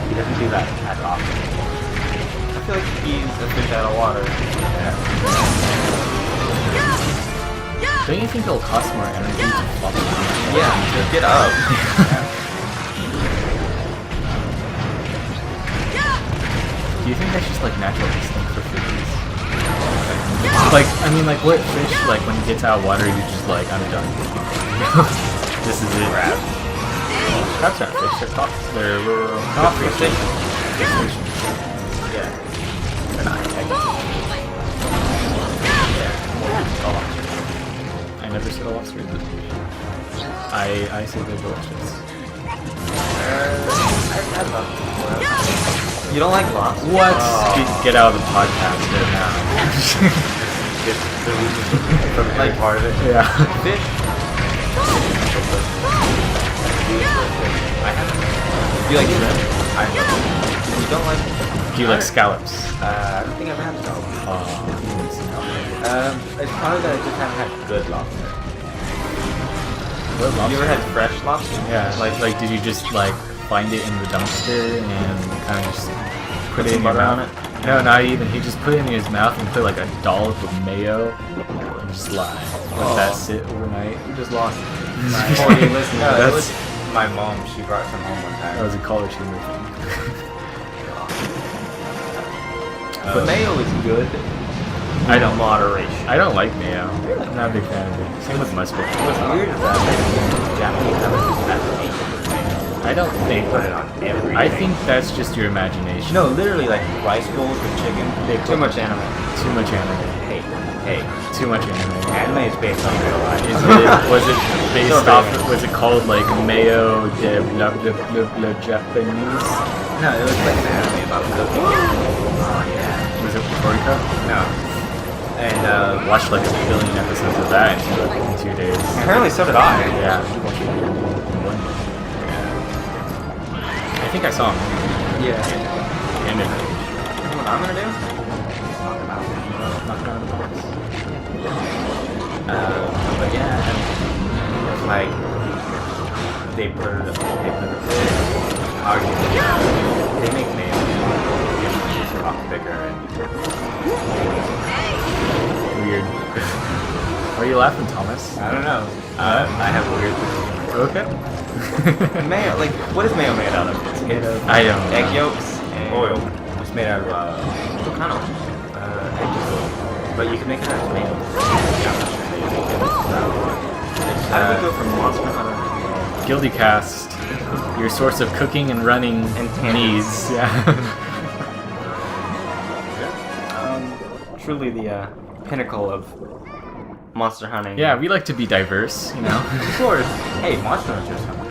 He doesn't do that as often. I feel like he's a fish out of water. Don't you think it'll cost more energy to flop around? Yeah, just get up. Do you think that's just like natural instinct for fishes? Like, I mean, like what fish, like when he gets out of water, you're just like, I'm done. This is it. Crabs. Crabs aren't fish, they're caught. They're Fishing. Yeah. They're not technically. I never said a lobster is a fish. I said they're delicious. I've had them before. You don't like lobster? What? Oh. Get out of the podcast right now. Just the reason from like part of it. Yeah. Fish? I haven't. Do you like shrimp? I love it. You don't like... Do you like scallops? I don't think I've ever had scallops. It's probably that I just haven't had good lobster. What lobster? You ever had fresh lobster? Yeah, like did you just like find it in the dumpster and kind of just put it in your butter on mouth? No, not even. He just put it in his mouth and put like a dollop of mayo and just let that sit overnight. You just lost it. Oh, you listen. No, That's- it was my mom. She brought some home one That time. was a college humor thing. But mayo is good. I don't Moderation. I don't like mayo. I'm not a big fan of it. Same with mustard. What's weird is that Japanese have a fascination with mayo. I don't They think put it on everything. I think that's just your imagination. No, literally like rice bowls with chicken. They Too much anime. Too much anime. Hey, Too much anime. anime is based on real life. Was it based So off? big. Was it called like Mayo de le Japanese? No, it was like an anime about cooking. Oh yeah. Was it Eureka? No. And Watched like 1 billion episodes of that in 2 days. Apparently so did I. Yeah. In 1 day. I think I saw him. Yeah. And it. You know what I'm gonna do? Knock it out of the box. but yeah, like they put it arguably, they make mayo. It's a lot bigger and Weird. Why are you laughing, Thomas? I don't know. I have weird Okay. Mayo, like, what is mayo made out of? It's made of I don't know. Egg yolks and oil. It's made out of what kind of? egg oil. But you can make it out of mayo. How do we go from Monster Hunter? Guildie Cast, your source of cooking and running And needs. Yeah. Truly the pinnacle of monster hunting. Yeah, we like to be diverse, you know. Of course. Hey, Monster Hunter something.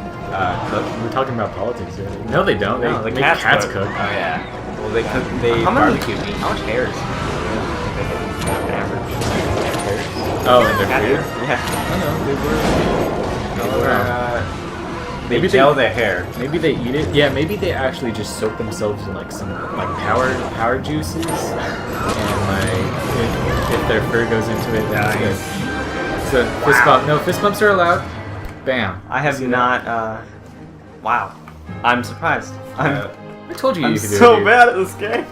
Cook. We're talking about politics here. No, they don't. No, they the make cats cats cook. cook. Oh yeah. Well, they cook. They How many- barbecue meat. How much hairs? Average. Oh, and they're Cat food? hair? Yeah. I know, they were. They Maybe gel their hair. Maybe they eat it. Yeah, maybe they actually just soak themselves in like some like power juices, and like if their fur goes into it, that's good. So fist bump. No, fist bumps are allowed. Bam. I have See not. Wow. I'm surprised. I told you I'm you could do so it. dude. bad at this game.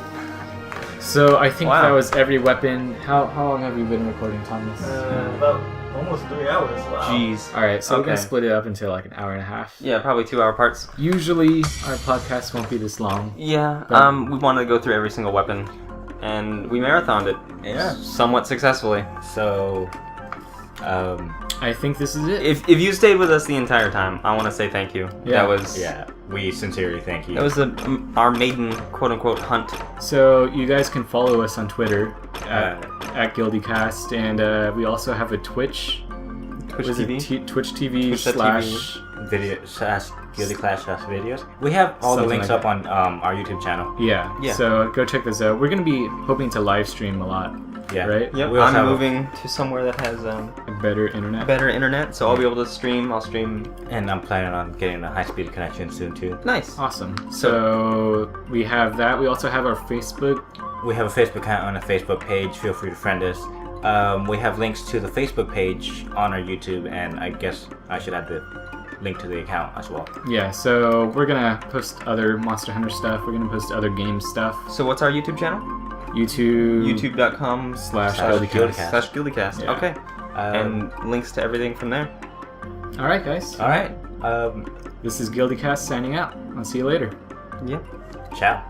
So I think Wow. that was every weapon. How long have you been recording, Thomas? About almost 3 hours. Wow. Jeez. All right, so we're gonna Okay. split it up into like an hour and a half. Yeah, probably 2 hour parts. Usually our podcast won't be this long. Yeah. But- We wanted to go through every single weapon, and we marathoned it. Yeah. Somewhat successfully. So, I think this is it. If you stayed with us the entire time, I want to say thank you. Yeah. That was yeah, we sincerely thank you. That was our maiden quote unquote hunt. So you guys can follow us on Twitter Uh, at Guildie Cast, and we also have a Twitch. Twitch Was it TV. Twitch TV Twitch.tv. video Guildie Clash videos. We have all the Something links like up on our YouTube channel. Yeah. Yeah. So go check this out. We're gonna be hoping to live stream a lot. Yeah. Right. Yep. We also I'm have a- moving to somewhere that has A better internet. better internet, so I'll be able to stream. I'll stream. And I'm planning on getting a high-speed connection soon too. Nice. Awesome. So we have that. We also have our Facebook. We have a Facebook account and a Facebook page. Feel free to friend us. We have links to the Facebook page on our YouTube, and I guess I should add the link to the account as well. Yeah. So we're gonna post other Monster Hunter stuff. We're gonna post other game stuff. So what's our YouTube channel? YouTube. YouTube.com/. Slash Guildie Guildie Cast. Cast. Guildie Cast. Yeah. Okay. And links to everything from there. All right, guys. All right. This is Guildie Cast signing out. I'll see you later. Yeah. Ciao.